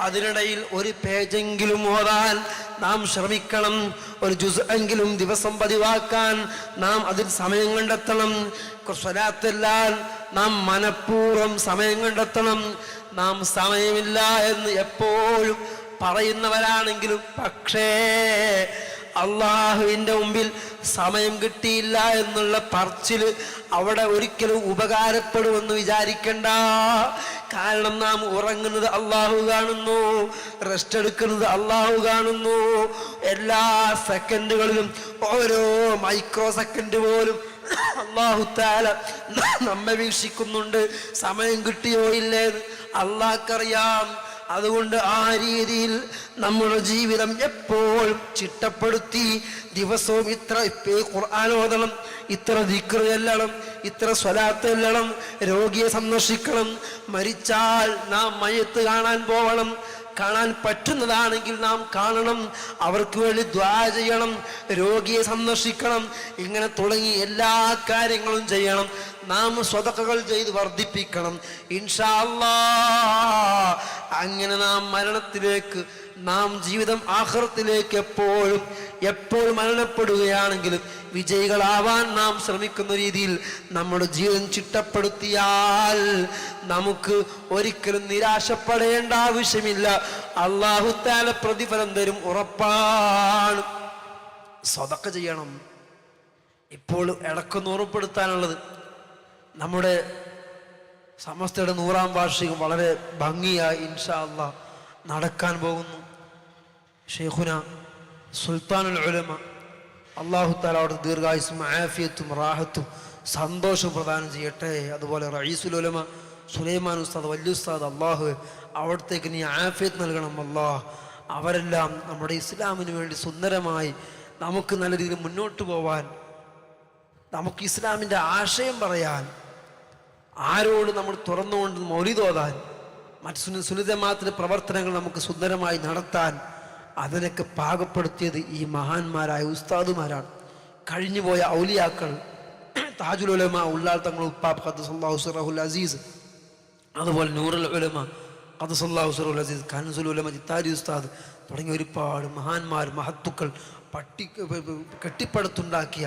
അതിനിടയിൽ ഒരു പേജെങ്കിലും ഓതാൻ നാം ശ്രമിക്കണം. ഒരു ജുസ് എങ്കിലും ദിവസം പതിവാക്കാൻ നാം അതിൽ സമയം കണ്ടെത്തണം. സ്വലാത്തെല്ലാം നാം മനഃപൂർവ്വം സമയം കണ്ടെത്തണം. നാം സമയമില്ല എന്ന് എപ്പോഴും പറയുന്നവരാണെങ്കിലും പക്ഷേ അള്ളാഹുവിൻ്റെ മുമ്പിൽ സമയം കിട്ടിയില്ല എന്നുള്ള പറച്ചില് അവിടെ ഒരിക്കലും ഉപകാരപ്പെടുമെന്ന് വിചാരിക്കണ്ട. കാരണം നാം ഉറങ്ങുന്നത് അള്ളാഹു കാണുന്നു, റെസ്റ്റ് എടുക്കുന്നത് അള്ളാഹു കാണുന്നു. എല്ലാ സെക്കൻഡുകളിലും, ഓരോ മൈക്രോ സെക്കൻഡ് പോലും അള്ളാഹു തആല നമ്മെ വീക്ഷിക്കുന്നുണ്ട്. സമയം കിട്ടിയോ ഇല്ലേന്ന് അള്ളാഹ്ക്കറിയാം. അതുകൊണ്ട് ആ രീതിയിൽ നമ്മുടെ ജീവിതം എപ്പോഴും ചിട്ടപ്പെടുത്തി ദിവസവും ഇത്ര ഖുർആൻ ഓതണം, ഇത്ര ദിക്ർ ചെല്ലണം, ഇത്ര സ്വലാത്ത് ചെല്ലണം, രോഗിയെ സന്ദർശിക്കണം, മരിച്ചാൽ നാം മയ്യത്ത് കാണാൻ പോകണം, കാണാൻ പറ്റുന്നതാണെങ്കിൽ നാം കാണണം, അവർക്ക് വേണ്ടി ദുആ ചെയ്യണം, രോഗിയെ സന്ദർശിക്കണം, ഇങ്ങനെ തുടങ്ങി എല്ലാ കാര്യങ്ങളും ചെയ്യണം. നാം സ്വതക്കകൾ ചെയ്ത് വർദ്ധിപ്പിക്കണം. ഇൻഷാ അല്ലാഹ് അങ്ങനെ നാം മരണത്തിലേക്ക്, നാം ജീവിതം ആഖിറത്തിലേക്ക് എപ്പോഴും മരണപ്പെടുകയാണെങ്കിലും വിജയികളാവാൻ നാം ശ്രമിക്കുന്ന രീതിയിൽ നമ്മുടെ ജീവിതം ചിട്ടപ്പെടുത്തിയാൽ നമുക്ക് ഒരിക്കലും നിരാശപ്പെടേണ്ട ആവശ്യമില്ല. അല്ലാഹു തആല പ്രതിഫലം തരും, ഉറപ്പാണ്. സ്വതക്ക ചെയ്യണം. ഇപ്പോൾ ഇടക്കൊന്ന് ഉറപ്പെടുത്താനുള്ളത്, നമ്മുടെ സമസ്തയുടെ 100-ാം വാർഷികം വളരെ ഭംഗിയായി ഇൻഷാ അല്ലാഹ് നടക്കാൻ പോകുന്നു. ഷെയ്ഖുന സുൽത്താനുൽ ഉലമ അല്ലാഹു തആല അവിടെ ദീർഘായുസ്സും ആഫിയത്തും റാഹത്തും സന്തോഷവും പ്രദാനം ചെയ്യട്ടെ. അതുപോലെ റഈസുൽ ഉലമ സുലൈമാൻ ഉസ്താദ്, വലിയ ഉസ്താദ്, അല്ലാഹു അവിടത്തേക്ക് നീ ആഫിയത്ത് നൽകണം അല്ലാഹ്. അവരെല്ലാം നമ്മുടെ ഇസ്ലാമിന് വേണ്ടി സുന്ദരമായി നമുക്ക് നല്ല രീതിയിൽ മുന്നോട്ട് പോവാൻ, നമുക്ക് ഇസ്ലാമിൻ്റെ ആശയം പറയാൻ, ആരോട് നമ്മൾ തുറന്നുകൊണ്ട് മൗലിദ് ഓതാൻ, മറ്റ് സുന്നിതമാത്തിൻ്റെ പ്രവർത്തനങ്ങൾ നമുക്ക് സുന്ദരമായി നടത്താൻ അതിനൊക്കെ പാകപ്പെടുത്തിയത് ഈ മഹാന്മാരായ ഉസ്താദുമാരാണ്. കഴിഞ്ഞുപോയ ഔലിയാക്കൾ, താജുൽ ഉലമ ഉള്ളാൽ തങ്ങൾ ഉപ്പാബ് ഖദ്ദസല്ലാഹു സിറഹുൽ അസീസ്, അതുപോലെ നൂറുൽ ഉലമ ഖദ്ദസല്ലാഹു സിറഹുൽ അസീസ്, കൻസുൽ ഉലമ ചിത്താരി ഉസ്താദ് തുടങ്ങിയ ഒരുപാട് മഹാന്മാർ, മഹത്തുക്കൾ കെട്ടിപ്പടുത്തുണ്ടാക്കിയ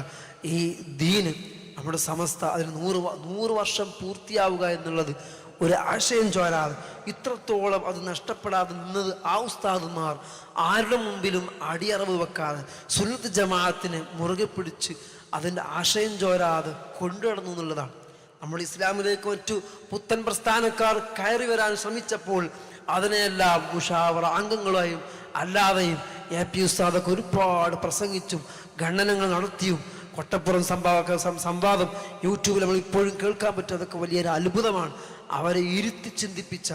ഈ ദീന്, നമ്മുടെ സമസ്ത അതിന് 100 വർഷം പൂർത്തിയാവുക എന്നുള്ളത് ഒരു ആശയം ചോരാതെ ഇത്രത്തോളം അത് നഷ്ടപ്പെടാതെ നിന്നത് ആ ഉസ്താദുമാർ ആരുടെ മുമ്പിലും അടിയറവ് വെക്കാതെ സുന്നത്ത് ജമാഅത്തിനെ മുറുകെ പിടിച്ച് അതിൻ്റെ ആശയം ചോരാതെ കൊണ്ടുനടന്നു എന്നുള്ളതാണ്. നമ്മൾ ഇസ്ലാമിലേക്ക് മറ്റു പുത്തൻ പ്രസ്ഥാനക്കാർ കയറി വരാൻ ശ്രമിച്ചപ്പോൾ അതിനെല്ലാം മുഷാവറ അംഗങ്ങളായും അല്ലാതെയും AP ഉസ്താദൊക്കെ ഒരുപാട് പ്രസംഗിച്ചും ഖണ്ഡനങ്ങൾ നടത്തിയും കൊട്ടപ്പുറം സംവാദം യൂട്യൂബിൽ നമ്മൾ ഇപ്പോഴും കേൾക്കാൻ പറ്റും. അതൊക്കെ വലിയൊരു അത്ഭുതമാണ്. അവരെ ഇരുത്തി ചിന്തിപ്പിച്ച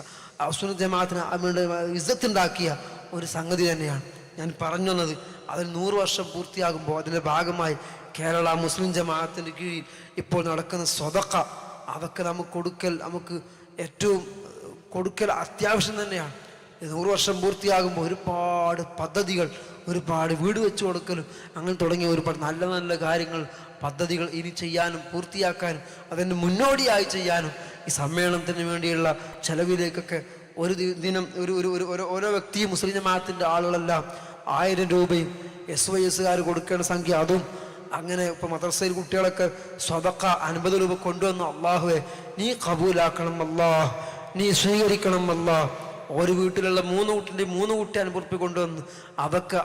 സുന്നത്ത് ജമാഅത്തിന് അവരുടെ ഇസ്സത്തുണ്ടാക്കിയ ഒരു സംഗതി തന്നെയാണ് ഞാൻ പറഞ്ഞു വന്നത്. അതിൽ 100 വർഷം പൂർത്തിയാകുമ്പോൾ അതിൻ്റെ ഭാഗമായി കേരള മുസ്ലിം ജമാഅത്തിൻ്റെ കീഴിൽ ഇപ്പോൾ നടക്കുന്ന സ്വതക്ക, അതൊക്കെ നമുക്ക് ഏറ്റവും കൊടുക്കൽ അത്യാവശ്യം തന്നെയാണ്. 100 വർഷം പൂർത്തിയാകുമ്പോൾ ഒരുപാട് പദ്ധതികൾ, ഒരുപാട് വീട് വെച്ചു കൊടുക്കലും അങ്ങനെ തുടങ്ങിയ ഒരുപാട് നല്ല നല്ല കാര്യങ്ങൾ, പദ്ധതികൾ ഇനി ചെയ്യാനും പൂർത്തിയാക്കാനും അതിന് മുന്നോടിയായി ചെയ്യാനും ഈ സമ്മേളനത്തിന് വേണ്ടിയുള്ള ചെലവിലേക്കൊക്കെ ഒരു ദിനം ഓരോ വ്യക്തിയും മുസ്ലിം ജമാഅത്തിൻ്റെ ആളുകളെല്ലാം 1000 രൂപയും SYSകാർ കൊടുക്കേണ്ട സംഖ്യ അതും അങ്ങനെ. ഇപ്പം മദ്രസയിൽ കുട്ടികളൊക്കെ സ്വതക്ക 50 രൂപ കൊണ്ടുവന്നു. അള്ളാഹുവെ നീ കബൂലാക്കണം അല്ലാഹ്, നീ സ്വീകരിക്കണം അല്ലാഹ്. ഒരു വീട്ടിലുള്ള 3 കുട്ടിൻ്റെ 3 കുട്ടി 50 രൂപ കൊണ്ടുവന്നു. അതൊക്കെ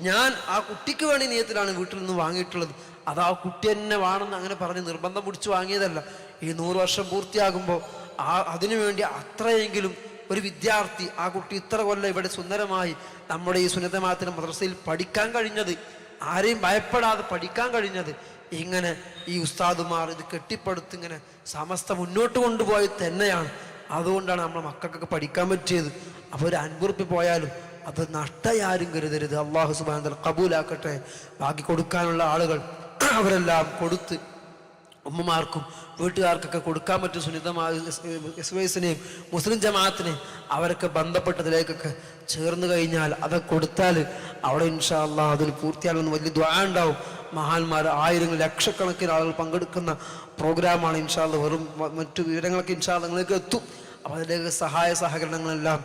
ഞാൻ ആ കുട്ടിക്ക് വേണ്ടി നിയത്തിലാണ് വീട്ടിൽ നിന്ന് വാങ്ങിയിട്ടുള്ളത്. അത് ആ കുട്ടി തന്നെ വേണമെന്ന് അങ്ങനെ പറഞ്ഞ് നിർബന്ധം പിടിച്ച് വാങ്ങിയതല്ല. ഈ 100 വർഷം പൂർത്തിയാകുമ്പോൾ അതിനുവേണ്ടി അത്രയെങ്കിലും ഒരു വിദ്യാർത്ഥി, ആ കുട്ടി ഇത്ര കൊല്ലം ഇവിടെ സുന്ദരമായി നമ്മുടെ ഈ സുന്നത്ത് ജമാഅത്തിന്റെ മദ്രസയിൽ പഠിക്കാൻ കഴിഞ്ഞത്, ആരെയും ഭയപ്പെടാതെ പഠിക്കാൻ കഴിഞ്ഞത്, ഇങ്ങനെ ഈ ഉസ്താദുമാർ ഇത് കെട്ടിപ്പടുത്ത് ഇങ്ങനെ സമസ്ത മുന്നോട്ട് കൊണ്ടുപോയത് തന്നെയാണ്. അതുകൊണ്ടാണ് നമ്മുടെ മക്കൾക്കൊക്കെ പഠിക്കാൻ പറ്റിയത്. അപ്പോൾ ഒരു 50 രൂപ പോയാലും അത് നഷ്ടയാരും കരുതരുത്. അള്ളാഹു സുബ്ഹാനഹു വ തആല കബൂലാക്കട്ടെ. ബാക്കി കൊടുക്കാനുള്ള ആളുകൾ അവരെല്ലാം കൊടുത്ത് ഉമ്മമാർക്കും വീട്ടുകാർക്കൊക്കെ കൊടുക്കാൻ പറ്റും. സുന്നിതമായ SYSനെയും മുസ്ലിം ജമാഅത്തിനെയും അവരൊക്കെ ബന്ധപ്പെട്ടതിലേക്കൊക്കെ ചേർന്ന് കഴിഞ്ഞാൽ അതൊക്കെ കൊടുത്താൽ അവിടെ ഇൻഷാ അല്ലാഹ് അതിൽ പൂർത്തിയാകുന്ന വലിയ ദുആ ഉണ്ടാവും. മഹാന്മാർ 1000 ലക്ഷക്കണക്കിന് ആളുകൾ പങ്കെടുക്കുന്ന പ്രോഗ്രാമാണ് ഇൻഷാ അല്ലാഹ്. വെറും മറ്റു വിവരങ്ങളൊക്കെ ഇൻഷാ അല്ലാഹ് നിങ്ങളിലേക്ക് എത്തും. അപ്പോൾ അതിലേക്ക് സഹായ സഹകരണങ്ങളെല്ലാം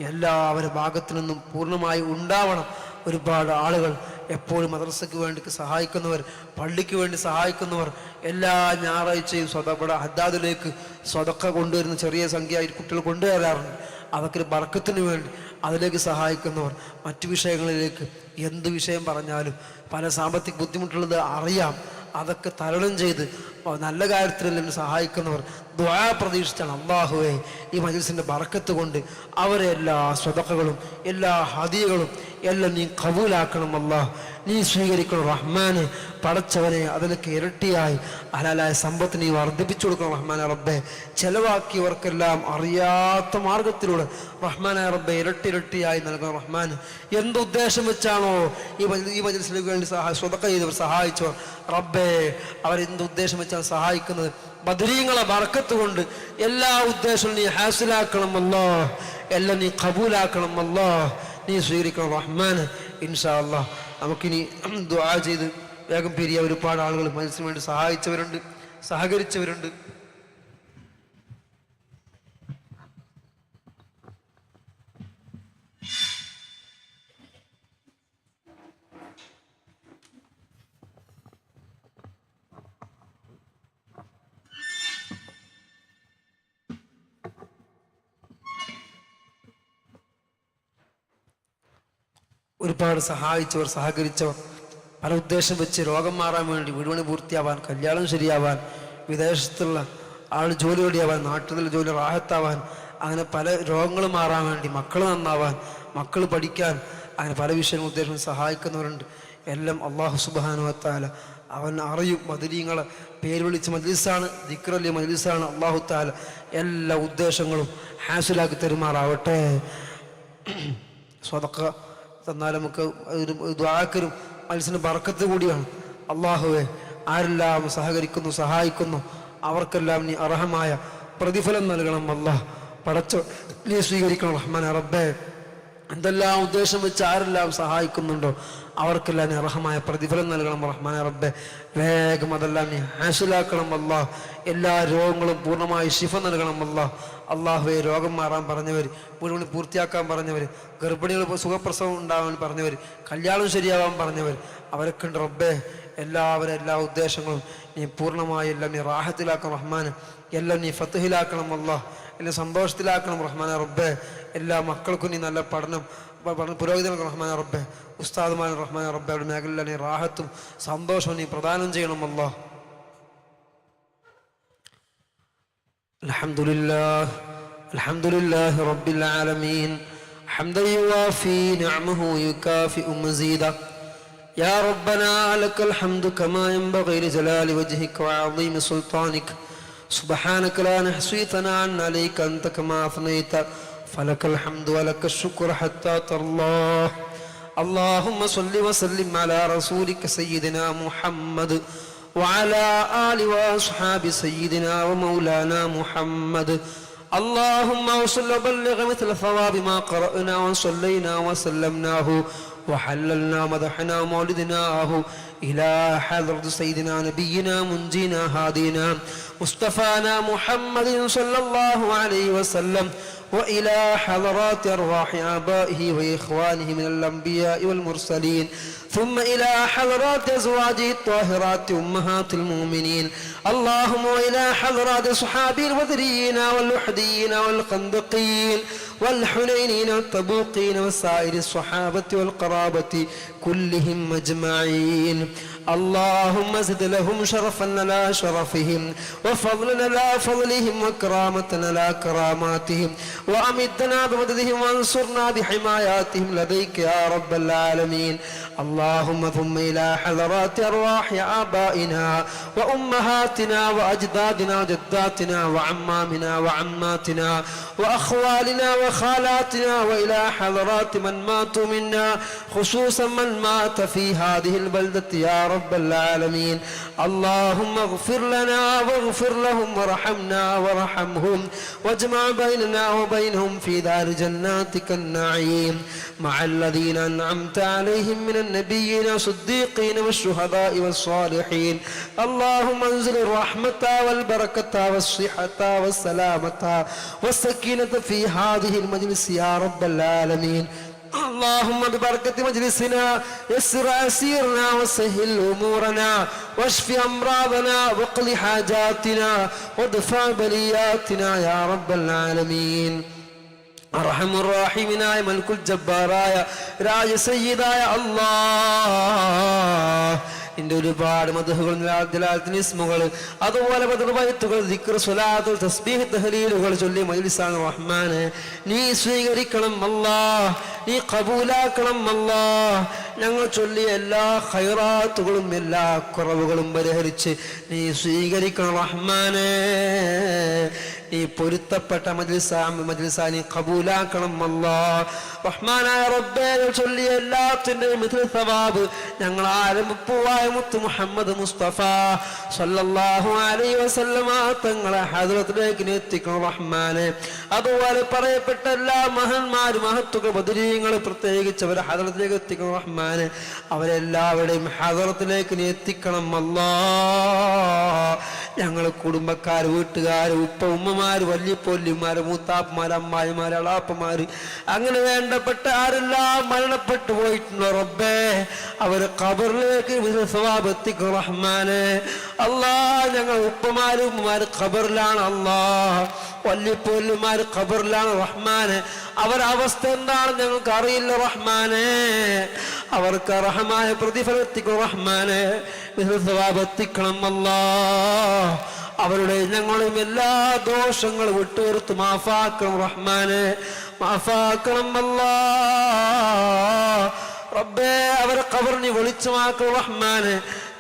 എല്ലാവരുടെ ഭാഗത്തു നിന്നും പൂർണ്ണമായി ഉണ്ടാവണം. ഒരുപാട് ആളുകൾ എപ്പോഴും മദ്രസയ്ക്ക് വേണ്ടി സഹായിക്കുന്നവർ, പള്ളിക്ക് വേണ്ടി സഹായിക്കുന്നവർ, എല്ലാ ഞായറാഴ്ചയും ഇവിടെ ഹദ്ദാദിലേക്ക് സ്വതക്ക കൊണ്ടുവരുന്ന ചെറിയ സംഖ്യ കുട്ടികൾ കൊണ്ടുവരാറുണ്ട്. അതൊക്കെ ബർക്കത്തിന് വേണ്ടി അതിലേക്ക് സഹായിക്കുന്നവർ, മറ്റു വിഷയങ്ങളിലേക്ക് എന്ത് വിഷയം പറഞ്ഞാലും പല സാമ്പത്തിക ബുദ്ധിമുട്ടുള്ളത് അറിയാം, അതൊക്കെ തരണം ചെയ്ത് നല്ല കാര്യത്തിലെല്ലാം സഹായിക്കുന്നവർ ദുആ പ്രതീക്ഷിച്ചാണ്. അല്ലാഹുവേ ഈ മജ്ലിസിന്റെ ബർക്കത്ത് കൊണ്ട് അവരെ എല്ലാ സ്വതക്കകളും എല്ലാ ഹദിയകളും എല്ലാം നീ കബൂലാക്കണം അല്ലാഹ്, നീ സ്വീകരിക്കണം റഹ്മാനെ. പടച്ചവനെ അതിനൊക്കെ ഇരട്ടിയായി ഹലാലായ സമ്പത്ത് നീ വർദ്ധിപ്പിച്ചു കൊടുക്കണം റഹ്മാനെ റബ്ബെ. ചെലവാക്കിയവർക്കെല്ലാം അറിയാത്ത മാർഗത്തിലൂടെ റഹ്മാനെ റബ്ബെ ഇരട്ടിയായി നൽകണം റഹ്മാൻ. എന്തുദ്ദേശം വെച്ചാണോ ഈ മജ്ലിസിന് വേണ്ടി സ്വതക്ക ചെയ്തവർ സഹായിച്ചവർ റബ്ബെ, അവരെന്തുദ്ദേശം വെച്ചാണ് സഹായിക്കുന്നത്, ബദരീങ്ങളെ ബർക്കത്ത് കൊണ്ട് എല്ലാ ഉദ്ദേശവും നീ ഹാസിലാക്കണം അല്ലാഹ്, എല്ലാം നീ കബൂലാക്കണം അല്ലാഹ്, നീ സ്വീകരിക്കണം റഹ്മാൻ. ഇൻഷാ അല്ലാഹ് നമുക്കിനി ദുആ ചെയ്ത് വേഗം പിരിയ. ഒരുപാട് ആളുകൾ മനസ്സിന് വേണ്ടി സഹായിച്ചവരുണ്ട്, സഹകരിച്ചവരുണ്ട്. ഒരുപാട് സഹായിച്ചവർ, സഹകരിച്ചവർ, പല ഉദ്ദേശം വെച്ച് രോഗം മാറാൻ വേണ്ടി, വീടുപണി പൂർത്തിയാവാൻ, കല്യാണം ശരിയാവാൻ, വിദേശത്തുള്ള ആൾ ജോലി റെഡിയാവാൻ, നാട്ടിലുള്ള ജോലി റാഹത്താവാൻ, അങ്ങനെ പല രോഗങ്ങൾ മാറാൻ വേണ്ടി, മക്കൾ നന്നാവാൻ, മക്കൾ പഠിക്കാൻ, അങ്ങനെ പല വിഷയങ്ങൾ ഉദ്ദേശം സഹായിക്കുന്നവരുണ്ട്. എല്ലാം അള്ളാഹു സുബ്ഹാനഹു വ തആല അവൻ അറിയും. മദ്രീങ്ങളെ പേര് വിളിച്ച് മജ്ലിസാണ്, ദിക്റല്ലേ മജ്ലിസാണ്. അള്ളാഹു തആല എല്ലാ ഉദ്ദേശങ്ങളും ഹാസിലാക്കി തരുമാറാവട്ടെ. സ്വതക്ക തന്നാൽ നമുക്ക് ദുആക്കരും മനസ്സിന് ബർക്കത്ത് കൂടിയാണ്. അള്ളാഹുവെ ആരെല്ലാം സഹകരിക്കുന്നു, സഹായിക്കുന്നു, അവർക്കെല്ലാം നീ അർഹമായ പ്രതിഫലം നൽകണം അല്ലാഹ്. പടച്ചോ നീ സ്വീകരിക്കണം റഹ്മാനെ റബ്ബേ. എന്തെല്ലാം ഉദ്ദേശം വെച്ച് ആരെല്ലാം സഹായിക്കുന്നുണ്ടോ അവർക്കെല്ലാം നീ അർഹമായ പ്രതിഫലം നൽകണം റഹ്മാനെ റബ്ബേ. വേഗം അതെല്ലാം നീ ഹാസിലാക്കണം അല്ലാഹ്. എല്ലാ രോഗങ്ങളും പൂർണ്ണമായി ശിഫ നൽകണം അല്ലാഹ്. അള്ളാഹുവെ രോഗം മാറാൻ പറഞ്ഞവർ, വീടുപണി പൂർത്തിയാക്കാൻ പറഞ്ഞവർ, ഗർഭിണികൾ സുഖപ്രസവം ഉണ്ടാവാൻ പറഞ്ഞവർ, കല്യാണം ശരിയാവാൻ പറഞ്ഞവർ, അവരൊക്കെ ഉണ്ട് റബ്ബേ. എല്ലാവരും എല്ലാ ഉദ്ദേശങ്ങളും നീ പൂർണ്ണമായി എല്ലാം നീ റാഹത്തിലാക്കണം റഹ്മാന്. എല്ലാം നീ ഫത്ഹിലാക്കണം അല്ലാഹ്, എല്ലാം സന്തോഷത്തിലാക്കണം റഹ്മാനെ റബ്ബേ. എല്ലാ മക്കൾക്കും നീ നല്ല പഠനം പുരോഗതി റഹ്മാനെ റബ്ബേ. ഉസ്താദുമാൻ റഹ്മാനെ റബ്ബേ, അവരുടെ മേഖലയിൽ നീ റാഹത്തും സന്തോഷവും നീ പ്രദാനം ചെയ്യണം അല്ലാഹ്. الحمد لله رب العالمين حمدا يوافي نعمه يكافئ مزيدا. يا ربنا لك الحمد كما ينبغي لجلال وجهك وعظيم سلطانك. سبحانك لا نحصي ثناء عليك أنت كما أثنيت، فلك الحمد ولك الشكر حتى ترضى. اللهم صل وسلم على رسولك سيدنا محمد وعلى آل وأصحاب سيدنا ومولانا محمد. اللهم وصل وبلغ مثل ثواب ما قرأنا وصلينا وسلمناه وحللنا مدحنا ومولدناه إلى حضرة سيدنا نبينا منجينا هادينا مصطفانا محمد صلى الله عليه وسلم وإلى حضرات أرواح آبائه وإخوانه من الأنبياء والمرسلين ثم إلى حضرات أزواجه الطاهرات أمهات المؤمنين اللهم وإلى حضرات صحابي البدريين والأحديين والخندقين والحنينين والتبوقين وسائر الصحابة والقرابة كلهم أجمعين اللهم زد لهم شرفا لا شرفهم وفضلا لا فضلهم وكرامة لا كراماتهم وأمدنا بمددهم وانصرنا بحماياتهم لديك يا رب العالمين اللهم ثم إلى حضرات أرواح آبائنا وأمهاتنا وأجدادنا وجداتنا وعمامنا وعماتنا وأخوالنا وخالاتنا وإلى حضرات من ماتوا منا خصوصا من مات في هذه البلدة يا رب العالمين اللهم اغفر لنا واغفر لهم وارحمنا وارحمهم واجمع بيننا وبينهم في دار جناتك النعيم مع الذين أنعمت عليهم من النبيين والصديقين والشهداء والصالحين اللهم انزل الرحمة والبركة والصحة والسلامة والسكينة في هذه المجلس يا رب العالمين اللهم ببركة مجلسنا يسر أسيرنا وسهل أمورنا واشف أمراضنا واقض حاجاتنا وادفع بلياتنا يا رب العالمين أرحم الراحمين ملك الجبار راج سيداയ അല്ലാഹ് നിന്റെ ഒരുപാട് മദ്ഹുകൾ ജലാലത്തിന് ഇസ്മുകൾ അതുപോലെ ബദർബൈത്തുകൾ ദിക്ർ സ്വലാത്തുൽ തസ്ബീഹ് തഹ്ലീലുകൾ ചൊല്ലി മജ്ലിസാണ് റഹ്മാനെ നീ സ്വീകരിക്കണം അല്ലാഹ് നീ ഖബൂലാക്കണം അല്ലാഹ് ഞങ്ങൾ ചൊല്ലിയ എല്ലാ ഖൈറാത്തുകളും എല്ലാ കുറവുകളും പരിഹരിച്ച് നീ സ്വീകരിക്കണം റഹ്മാനെ നീ പൊരുത്തപ്പെട്ട മജ്ലിസാ നീ ഖബൂലാക്കണം അല്ലാഹ് റഹ്മാനായ റബ്ബേ ചൊല്ലിയ എല്ലാത്തിൻ്റെയും മിഥ്ല സവാബ് ഞങ്ങൾ ആരംഭപ്പൂവായ മുത്ത് മുഹമ്മദ് മുസ്തഫ സല്ലല്ലാഹു അലൈഹി വസല്ലമ തങ്ങളെ ഹദ്റത്തിലേക്ക് എത്തിക്കണം റഹ്മാനെ അതുപോലെ പറയപ്പെട്ട എല്ലാ മഹാന്മാരും മഹത്തുക്കൾ ബദരീങ്ങൾ പ്രത്യേകിച്ച് അവരെ ഹദ്റത്തിലേക്ക് എത്തിക്കണം റഹ്മാനെ അവരെല്ലാവരുടെയും ഹദ്റത്തിലേക്ക് എത്തിക്കണം അല്ലാഹ് ഞങ്ങളെ കുടുംബക്കാർ വീട്ടുകാർ ഉപ്പ ഉമ്മമാർ വല്യപ്പൊല്ലിമാര് മൂത്താപ്പമാര് അമ്മായിമാര് അളാപ്പമാര് അങ്ങനെ വേണ്ടപ്പെട്ട ആരെല്ലാം മരണപ്പെട്ടു പോയിട്ടുണ്ടോ റബ്ബേ അവര് ഖബറിലേക്ക് സവാബ് എത്തിക്കും റഹ്മാനെ അല്ലാഹ് ഞങ്ങൾ ഉപ്പമാര് ഉമ്മമാര് ഖബറിലാണ് അല്ലാഹ് വല്യപ്പൊല്ലിമാര് ഖബറിലാണ് റഹ്മാനെ അവരവസ്ഥ എന്താണെന്ന് ഞങ്ങൾക്ക് അറിയില്ല റഹ്മാനെ അവർക്ക് അർഹമായ പ്രതിഫലം എത്തിക്കും റഹ്മാനെ സവാബ് എത്തിക്കണം അല്ലാഹ് അവരുടെ ഞങ്ങളും എല്ലാ ദോഷങ്ങളും വിട്ടുവരുത്ത് മാഫാക്കണം റഹ്മാനെ മാഫാക്കണം അല്ലാഹ് റബ്ബേ അവരെ ഖബറിനെ വെളിച്ചമാക്കണം റഹ്മാനെ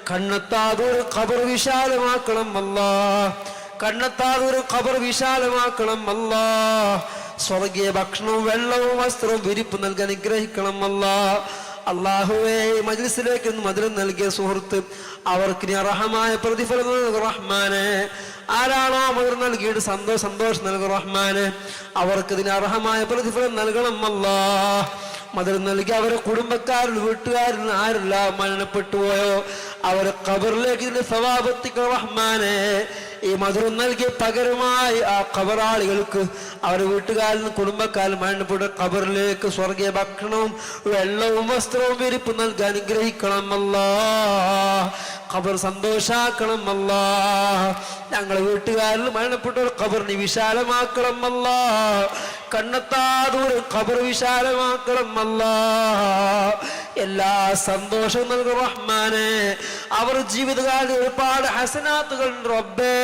കണ്ണെത്താതൊരു ഖബർ വിശാലമാക്കണം അല്ലാഹ് കണ്ണെത്താതൊരു ഖബർ വിശാലമാക്കണം അല്ലാഹ് സ്വർഗീയ ഭക്ഷണവും വെള്ളവും വസ്ത്രവും വിരിപ്പ് നൽകി അനുഗ്രഹിക്കണം അല്ലാഹ് അല്ലാഹുവേ മജ്ലിസിലേക്ക് മധുരം നൽകിയ സുഹൃത്ത് അവർക്ക് നീ അർഹമായ പ്രതിഫലം നൽകുക റഹ്മാനെ ആരാണോ മധുരം നൽകിയിട്ട് സന്തോഷം നൽകുക റഹ്മാനെ അവർക്ക് ഇതിന് അർഹമായ പ്രതിഫലം നൽകണം അല്ലാഹ് മധുരം നൽകി അവരെ കുടുംബക്കാരിൽ വീട്ടുകാരിൽ ആരെല്ലാം മരണപ്പെട്ടു പോയോ അവരെ ഖബറിലേക്ക് ഇതിന്റെ സവാബ് എത്തിക്കുക റഹ്മാനെ ഈ മധുരം നൽകിയ പകരമായി ആ ഖബറാളികൾക്ക് അവരുടെ വീട്ടുകാരിൽ നിന്ന് കുടുംബക്കാരിൽ മരണപ്പെട്ട ഖബറിലേക്ക് സ്വർഗീയ ഭക്ഷണവും വെള്ളവും വസ്ത്രവും വിരിപ്പ് നൽകി അനുഗ്രഹിക്കണം അല്ലാഹ് ഖബർ സന്തോഷാക്കണം അല്ലാഹ് ഞങ്ങളെ വീട്ടുകാരിൽ മരണപ്പെട്ട ഖബറിനെ വിശാലമാക്കണം അല്ലാഹ് കണ്ണെത്താദൂരം ഖബർ വിശാലമാക്കണം അല്ലാഹ് എല്ലാ സന്തോഷവും നൽകും റഹ്മാനെ അവർ ജീവിതകാലത്ത് ഒരുപാട് ഹസനാത്തുകൾ റബ്ബേ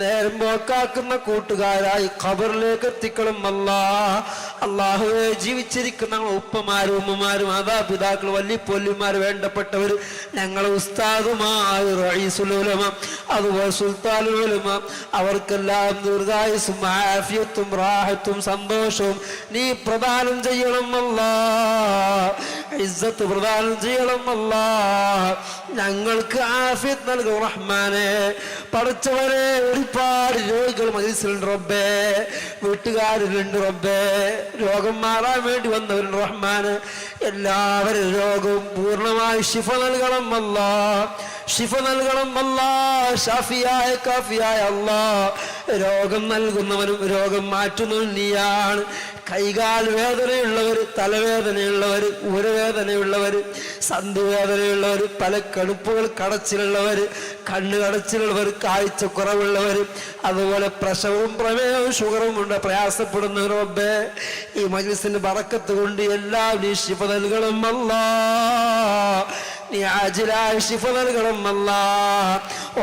നേരം പോക്കാക്കുന്ന കൂട്ടുകാരായി ഖബറിലേക്ക് എത്തിക്കണം അല്ലാഹ് അല്ലാഹുവേ ജീവിച്ചിരിക്കുന്ന ഉപ്പമാരും ഉമ്മമാരും മാതാപിതാക്കൾ വല്യപ്പൊല്ലിമാർ വേണ്ടപ്പെട്ടവർ ഞങ്ങളെ ഉസ്താദുമാർ റഈസുൽ ഉലമ അതുപോലെ സുൽത്താനുൽ ഉലമ അവർക്കെല്ലാം ദീർഘായുസ്സും ആഫിയത്തും റാഹത്തും സന്തോഷവും നീ പ്രദാനം ചെയ്യണം അല്ലാഹ് ഇസ്സത്ത് പ്രദാനം ചെയ്യണം അല്ലാ. ഞങ്ങൾക്ക് ആഫിയത്ത് നൽകും റഹ്മാനെ. പഠിച്ചവരെ ഒരുപാട് രോഗികൾ മജ്‌ലിസിലുണ്ട് റബ്ബേ, വീട്ടുകാരിലുണ്ട് റബ്ബേ, രോഗം മാറാൻ വേണ്ടി വന്നവരുണ്ട് റഹ്മാന്. എല്ലാവരും രോഗവും പൂർണ്ണമായി ശിഫ നൽകണം അല്ലാ, ശിഫ നൽകണം അല്ലാ. ഷാഫിയായ കാഫിയായ അല്ലാ, രോഗം നൽകുന്നവനും രോഗം മാറ്റുന്നവനും നീയാണ്. കൈകാൽ വേദനയുള്ളവർ, തലവേദനയുള്ളവർ, ഊരവേദനയുള്ളവർ, സന്ധിവേദനയുള്ളവർ, പല കടുപ്പുകൾ കടച്ചിലുള്ളവർ, കണ്ണ് കടച്ചിലുള്ളവർ, കാഴ്ചക്കുറവുള്ളവർ, അതുപോലെ പ്രസവവും പ്രമേഹവും ഷുഗറും കൊണ്ട് പ്രയാസപ്പെടുന്നവർ റബ്ബേ, ഈ മജ്‌ലിസിന്റെ ബറക്കത്ത് കൊണ്ട് എല്ലാവരും ശിഫ നൽകണം അല്ലാ. നീ ആജിലായ ശിഫ നൽകണം അല്ലാ.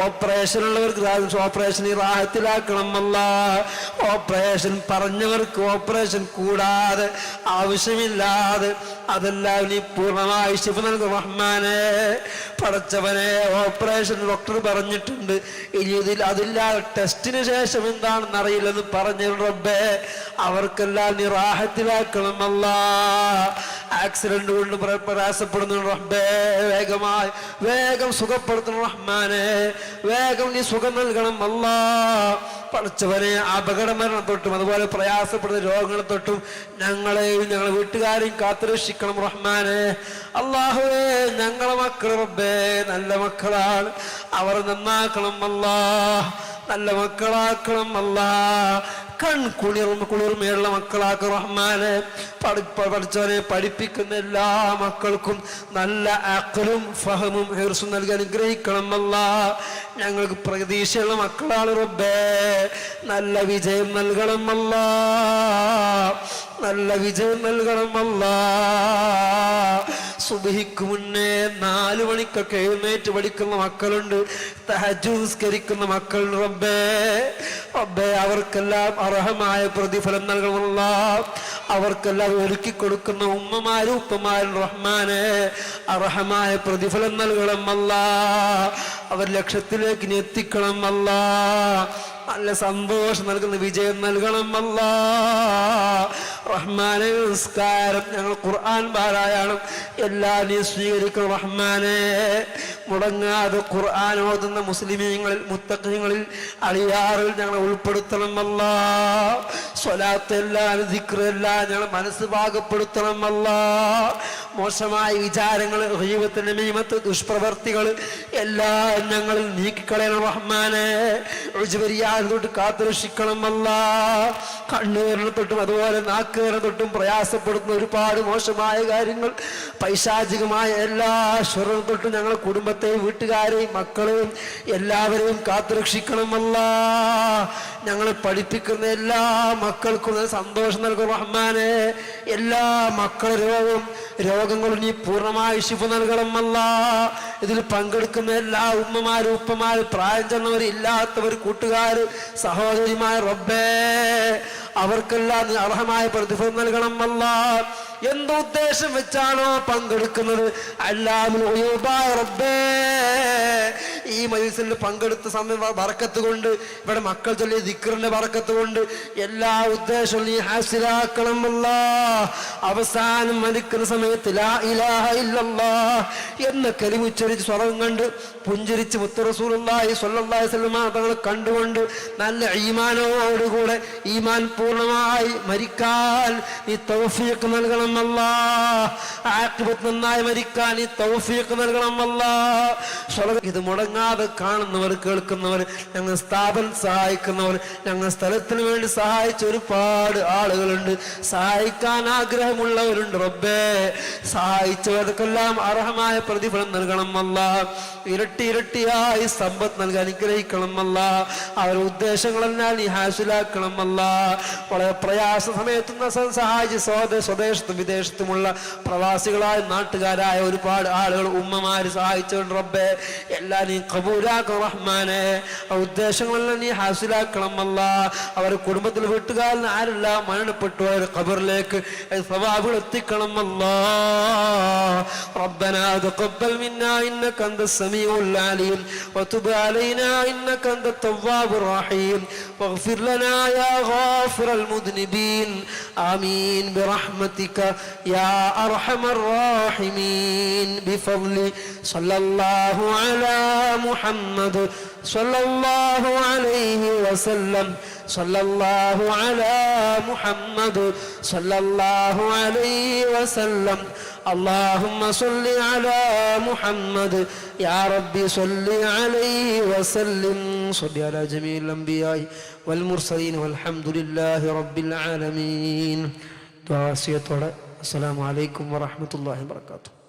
ഓപ്പറേഷൻ ഉള്ളവർക്ക് ഓപ്പറേഷൻ റാഹത്തിലാക്കണം അല്ലാ. ഓപ്പറേഷൻ പറഞ്ഞവർക്ക് ഓപ്പറേഷൻ കൂടാതെ ആവശ്യമില്ലാതെ അതെല്ലാം നീ പൂർണ്ണമായി ശിഫ നൽകും റഹ്മാനെ. പടച്ചവനെ, ഓപ്പറേഷൻ ഡോക്ടർ പറഞ്ഞിട്ടുണ്ട്, ഇനി അതില്ലാതെ ടെസ്റ്റിന് ശേഷം എന്താണെന്ന് അറിയില്ലെന്ന് പറഞ്ഞു റബ്ബേ, അവർക്കെല്ലാം നീ റാഹത്തിലാക്കണം അല്ലാ. ആക്സിഡന്റ് കൊണ്ട് പ്രയാസപ്പെടുന്നു റബ്ബേ, വേഗം സുഖപ്പെടുത്തണം റഹ്മാനെ, വേഗം നീ സുഖം നൽകണം അല്ലാ. പഠിച്ചവനെ, അപകടമരണം തൊട്ടും അതുപോലെ പ്രയാസപ്പെടുന്ന രോഗങ്ങളെ തൊട്ടും ഞങ്ങളെയും ഞങ്ങളെ വീട്ടുകാരെയും കാത്തുരക്ഷിക്കണം റഹ്മാനെ. അല്ലാഹുവേ, ഞങ്ങളെ മക്കൾ റബ്ബേ നല്ല മക്കളാണ്, അവർ നന്നാക്കണം അല്ലാ, നല്ല മക്കളാക്കണം അല്ലാ. കുളിർമയുള്ള മക്കളാക്ക് റഹ്മാനെ. പഠിച്ചവനെ, പഠിപ്പിക്കുന്ന എല്ലാ മക്കൾക്കും നല്ല അഖലും ഫഹമും ഹിർസും നൽകി അനുഗ്രഹിക്കണം അല്ലാ. ഞങ്ങൾക്ക് പ്രതീക്ഷയുള്ള മക്കളാണ് റബ്ബേ, നല്ല വിജയം നൽകണം അല്ലാ, നല്ല വിജയം നൽകണം അല്ലാ. സുബ്ഹിക്ക് മുന്നേ 4 മണിക്കൊക്കെ എഴുന്നേറ്റ് പഠിക്കുന്ന മക്കളുണ്ട്, തഹജ്ജുദ് നിസ്കരിക്കുന്ന മക്കളുണ്ട് റബ്ബേ. റബ്ബേ, അവർക്കെല്ലാം അർഹമായ പ്രതിഫലം നൽകണമല്ല. അവർക്കെല്ലാം ഒരുക്കി കൊടുക്കുന്ന ഉമ്മമാരും ഉപ്പമാരും റഹ്മാനെ അർഹമായ പ്രതിഫലം നൽകണം അല്ലാ. അവർ ലക്ഷ്യത്തിലേക്ക് ഇനി എത്തിക്കണം അല്ലാ. നല്ല സന്തോഷം നൽകുന്ന വിജയം നൽകണം അല്ലാ. റഹ്മാനെ, നിസ്കാരം, ഞങ്ങൾ ഖുർആൻ പാരായണം എല്ലാം നീ സ്വീകരിക്കണം റഹ്മാനെ. മുടങ്ങാതെ ഖുർആൻ ഓതുന്ന മുസ്ലിമീങ്ങളിൽ, മുത്തഖീങ്ങളിൽ, അളിയാറിൽ ഞങ്ങളെ ഉൾപ്പെടുത്തണം അല്ലാ. സ്വലാത്ത് എല്ലാം, ദിക്ർ എല്ലാം ഞങ്ങൾ മനസ്സ് പാകപ്പെടുത്തണം അല്ലാ. മോശമായ വിചാരങ്ങൾ, ഗീബത്ത്, നമീമത്ത്, ദുഷ്പ്രവർത്തികൾ എല്ലാം ഞങ്ങളിൽ നീക്കിക്കളയണം റഹ്മാനെ. തൊട്ട് കാത്തുരക്ഷിക്കണം അല്ലാ. കണ്ണുകേറിനെ തൊട്ടും അതുപോലെ നാക്കുകേറിനെ തൊട്ടും പ്രയാസപ്പെടുത്തുന്ന ഒരുപാട് മോശമായ കാര്യങ്ങൾ, പൈശാചികമായ എല്ലാ ശുറം തൊട്ടും ഞങ്ങളെ കുടുംബത്തെയും വീട്ടുകാരെയും മക്കളെയും എല്ലാവരെയും കാത്തുരക്ഷിക്കണം അല്ലാ. ഞങ്ങളെ പഠിപ്പിക്കുന്ന എല്ലാ മക്കൾക്കും സന്തോഷം നൽകും റഹ്മാനെ. എല്ലാ മക്കളുടെ രോഗങ്ങളും നീ പൂർണ്ണമായി ശിഫ നൽകണം അല്ലാ. ഇതിൽ പങ്കെടുക്കുന്ന എല്ലാ ഉമ്മമാരും ഉപ്പമാരും, പ്രായം ചെന്നവർ, ഇല്ലാത്തവർ, കൂട്ടുകാർ, സഹോദരിമാർ റബ്ബേ, അവർക്കെല്ലാം അർഹമായ പ്രതിഫലം നൽകണം അല്ലാ. എന്തുദ്ദേശം വെച്ചാണോ പങ്കെടുക്കുന്നത് റബ്ബേ, ഈ മജ്‌ലിസിൽ പങ്കെടുത്ത സമയം ബറക്കത്ത് കൊണ്ട്, ഇവിടെ മക്കൾ ചൊല്ലിയ ദിക്റിന്റെ ബറക്കത്ത് കൊണ്ട് എല്ലാ ഉദ്ദേശവും നീ ഹാസിലാക്കണം അല്ലാ. അവസാനം മരിക്കുന്ന സമയത്ത് ലാ ഇലാഹ ഇല്ലല്ലാഹ് എന്ന കലിമ ഉച്ചരിച്ച് സ്വരം കണ്ട് പുഞ്ചിരിച്ച് മുത്ത് റസൂലുള്ളാഹി സ്വല്ലല്ലാഹി അലൈഹി വസല്ലം തങ്ങളെ കണ്ടുകൊണ്ട് നല്ല ഈമാനോടുകൂടെ, ഈമാൻ പൂർണ്ണമായി മരിക്കാൻ നീ തൗഫീഖ് നൽകണം അല്ലാ. ആഖിബത്ത് നന്നായി മരിക്കാൻ നീ തൗഫീഖ് നൽകണം അല്ലാ. ഇത് മുടങ്ങാതെ കാണുന്നവർ, കേൾക്കുന്നവർ, ഞങ്ങൾ സ്ഥാപനം സഹായിക്കുന്നവർ, ഞങ്ങൾ സ്ഥലത്തിന് വേണ്ടി സഹായിച്ച ഒരുപാട് ആളുകളുണ്ട്, സഹായിക്കാൻ ആഗ്രഹമുള്ളവരുണ്ട് റബ്ബേ. സഹായിച്ചവർക്കെല്ലാം അർഹമായ പ്രതിഫലം നൽകണം അല്ലാ. ഇരട്ടി ഇരട്ടിയായി സമ്പത്ത് നൽകി അനുഗ്രഹിക്കണം അല്ലാ. അവരുടെ ഉദ്ദേശങ്ങളെല്ലാം നീ ഹാസിലാക്കണം അല്ലാ. വളരെ പ്രയാസ സമയത്തുന്ന സഹായിച്ച് സ്വദേശത്തും വിദേശത്തുമുള്ള പ്രവാസികളായ നാട്ടുകാരായ ഒരുപാട് ആളുകൾ, ഉമ്മമാര് സഹായിച്ചുകൊണ്ട് റബ്ബേ എല്ലാം നീ ഖബൂലാക്കണം റഹ്മാനെ. ആ ഉദ്ദേശങ്ങളെല്ലാം നീ ഹാസിലാക്കണം അല്ലാ. അവരുടെ കുടുംബത്തിൽ വീട്ടുകാരൻ ആരെല്ലാം മരണപ്പെട്ടു അവരുടെ ഖബറിലേക്ക് സവാബുകൾ എത്തിക്കണം അല്ലാ. ربنا تقبل منا إنك أنت السميع العليم وتب علينا إنك أنت التواب الرحيم واغفر لنا يا غافر غافر المذنبين آمين برحمتك يا أرحم الراحمين بفضل صلى الله على محمد صلى الله عليه وسلم صلى الله على محمد صلى الله عليه وسلم اللهم صل على محمد يا رب صل عليه وسلم صل على جميع الأنبياء والمرسلين والحمد لله رب العالمين. السلام عليكم ورحمة الله وبركاته.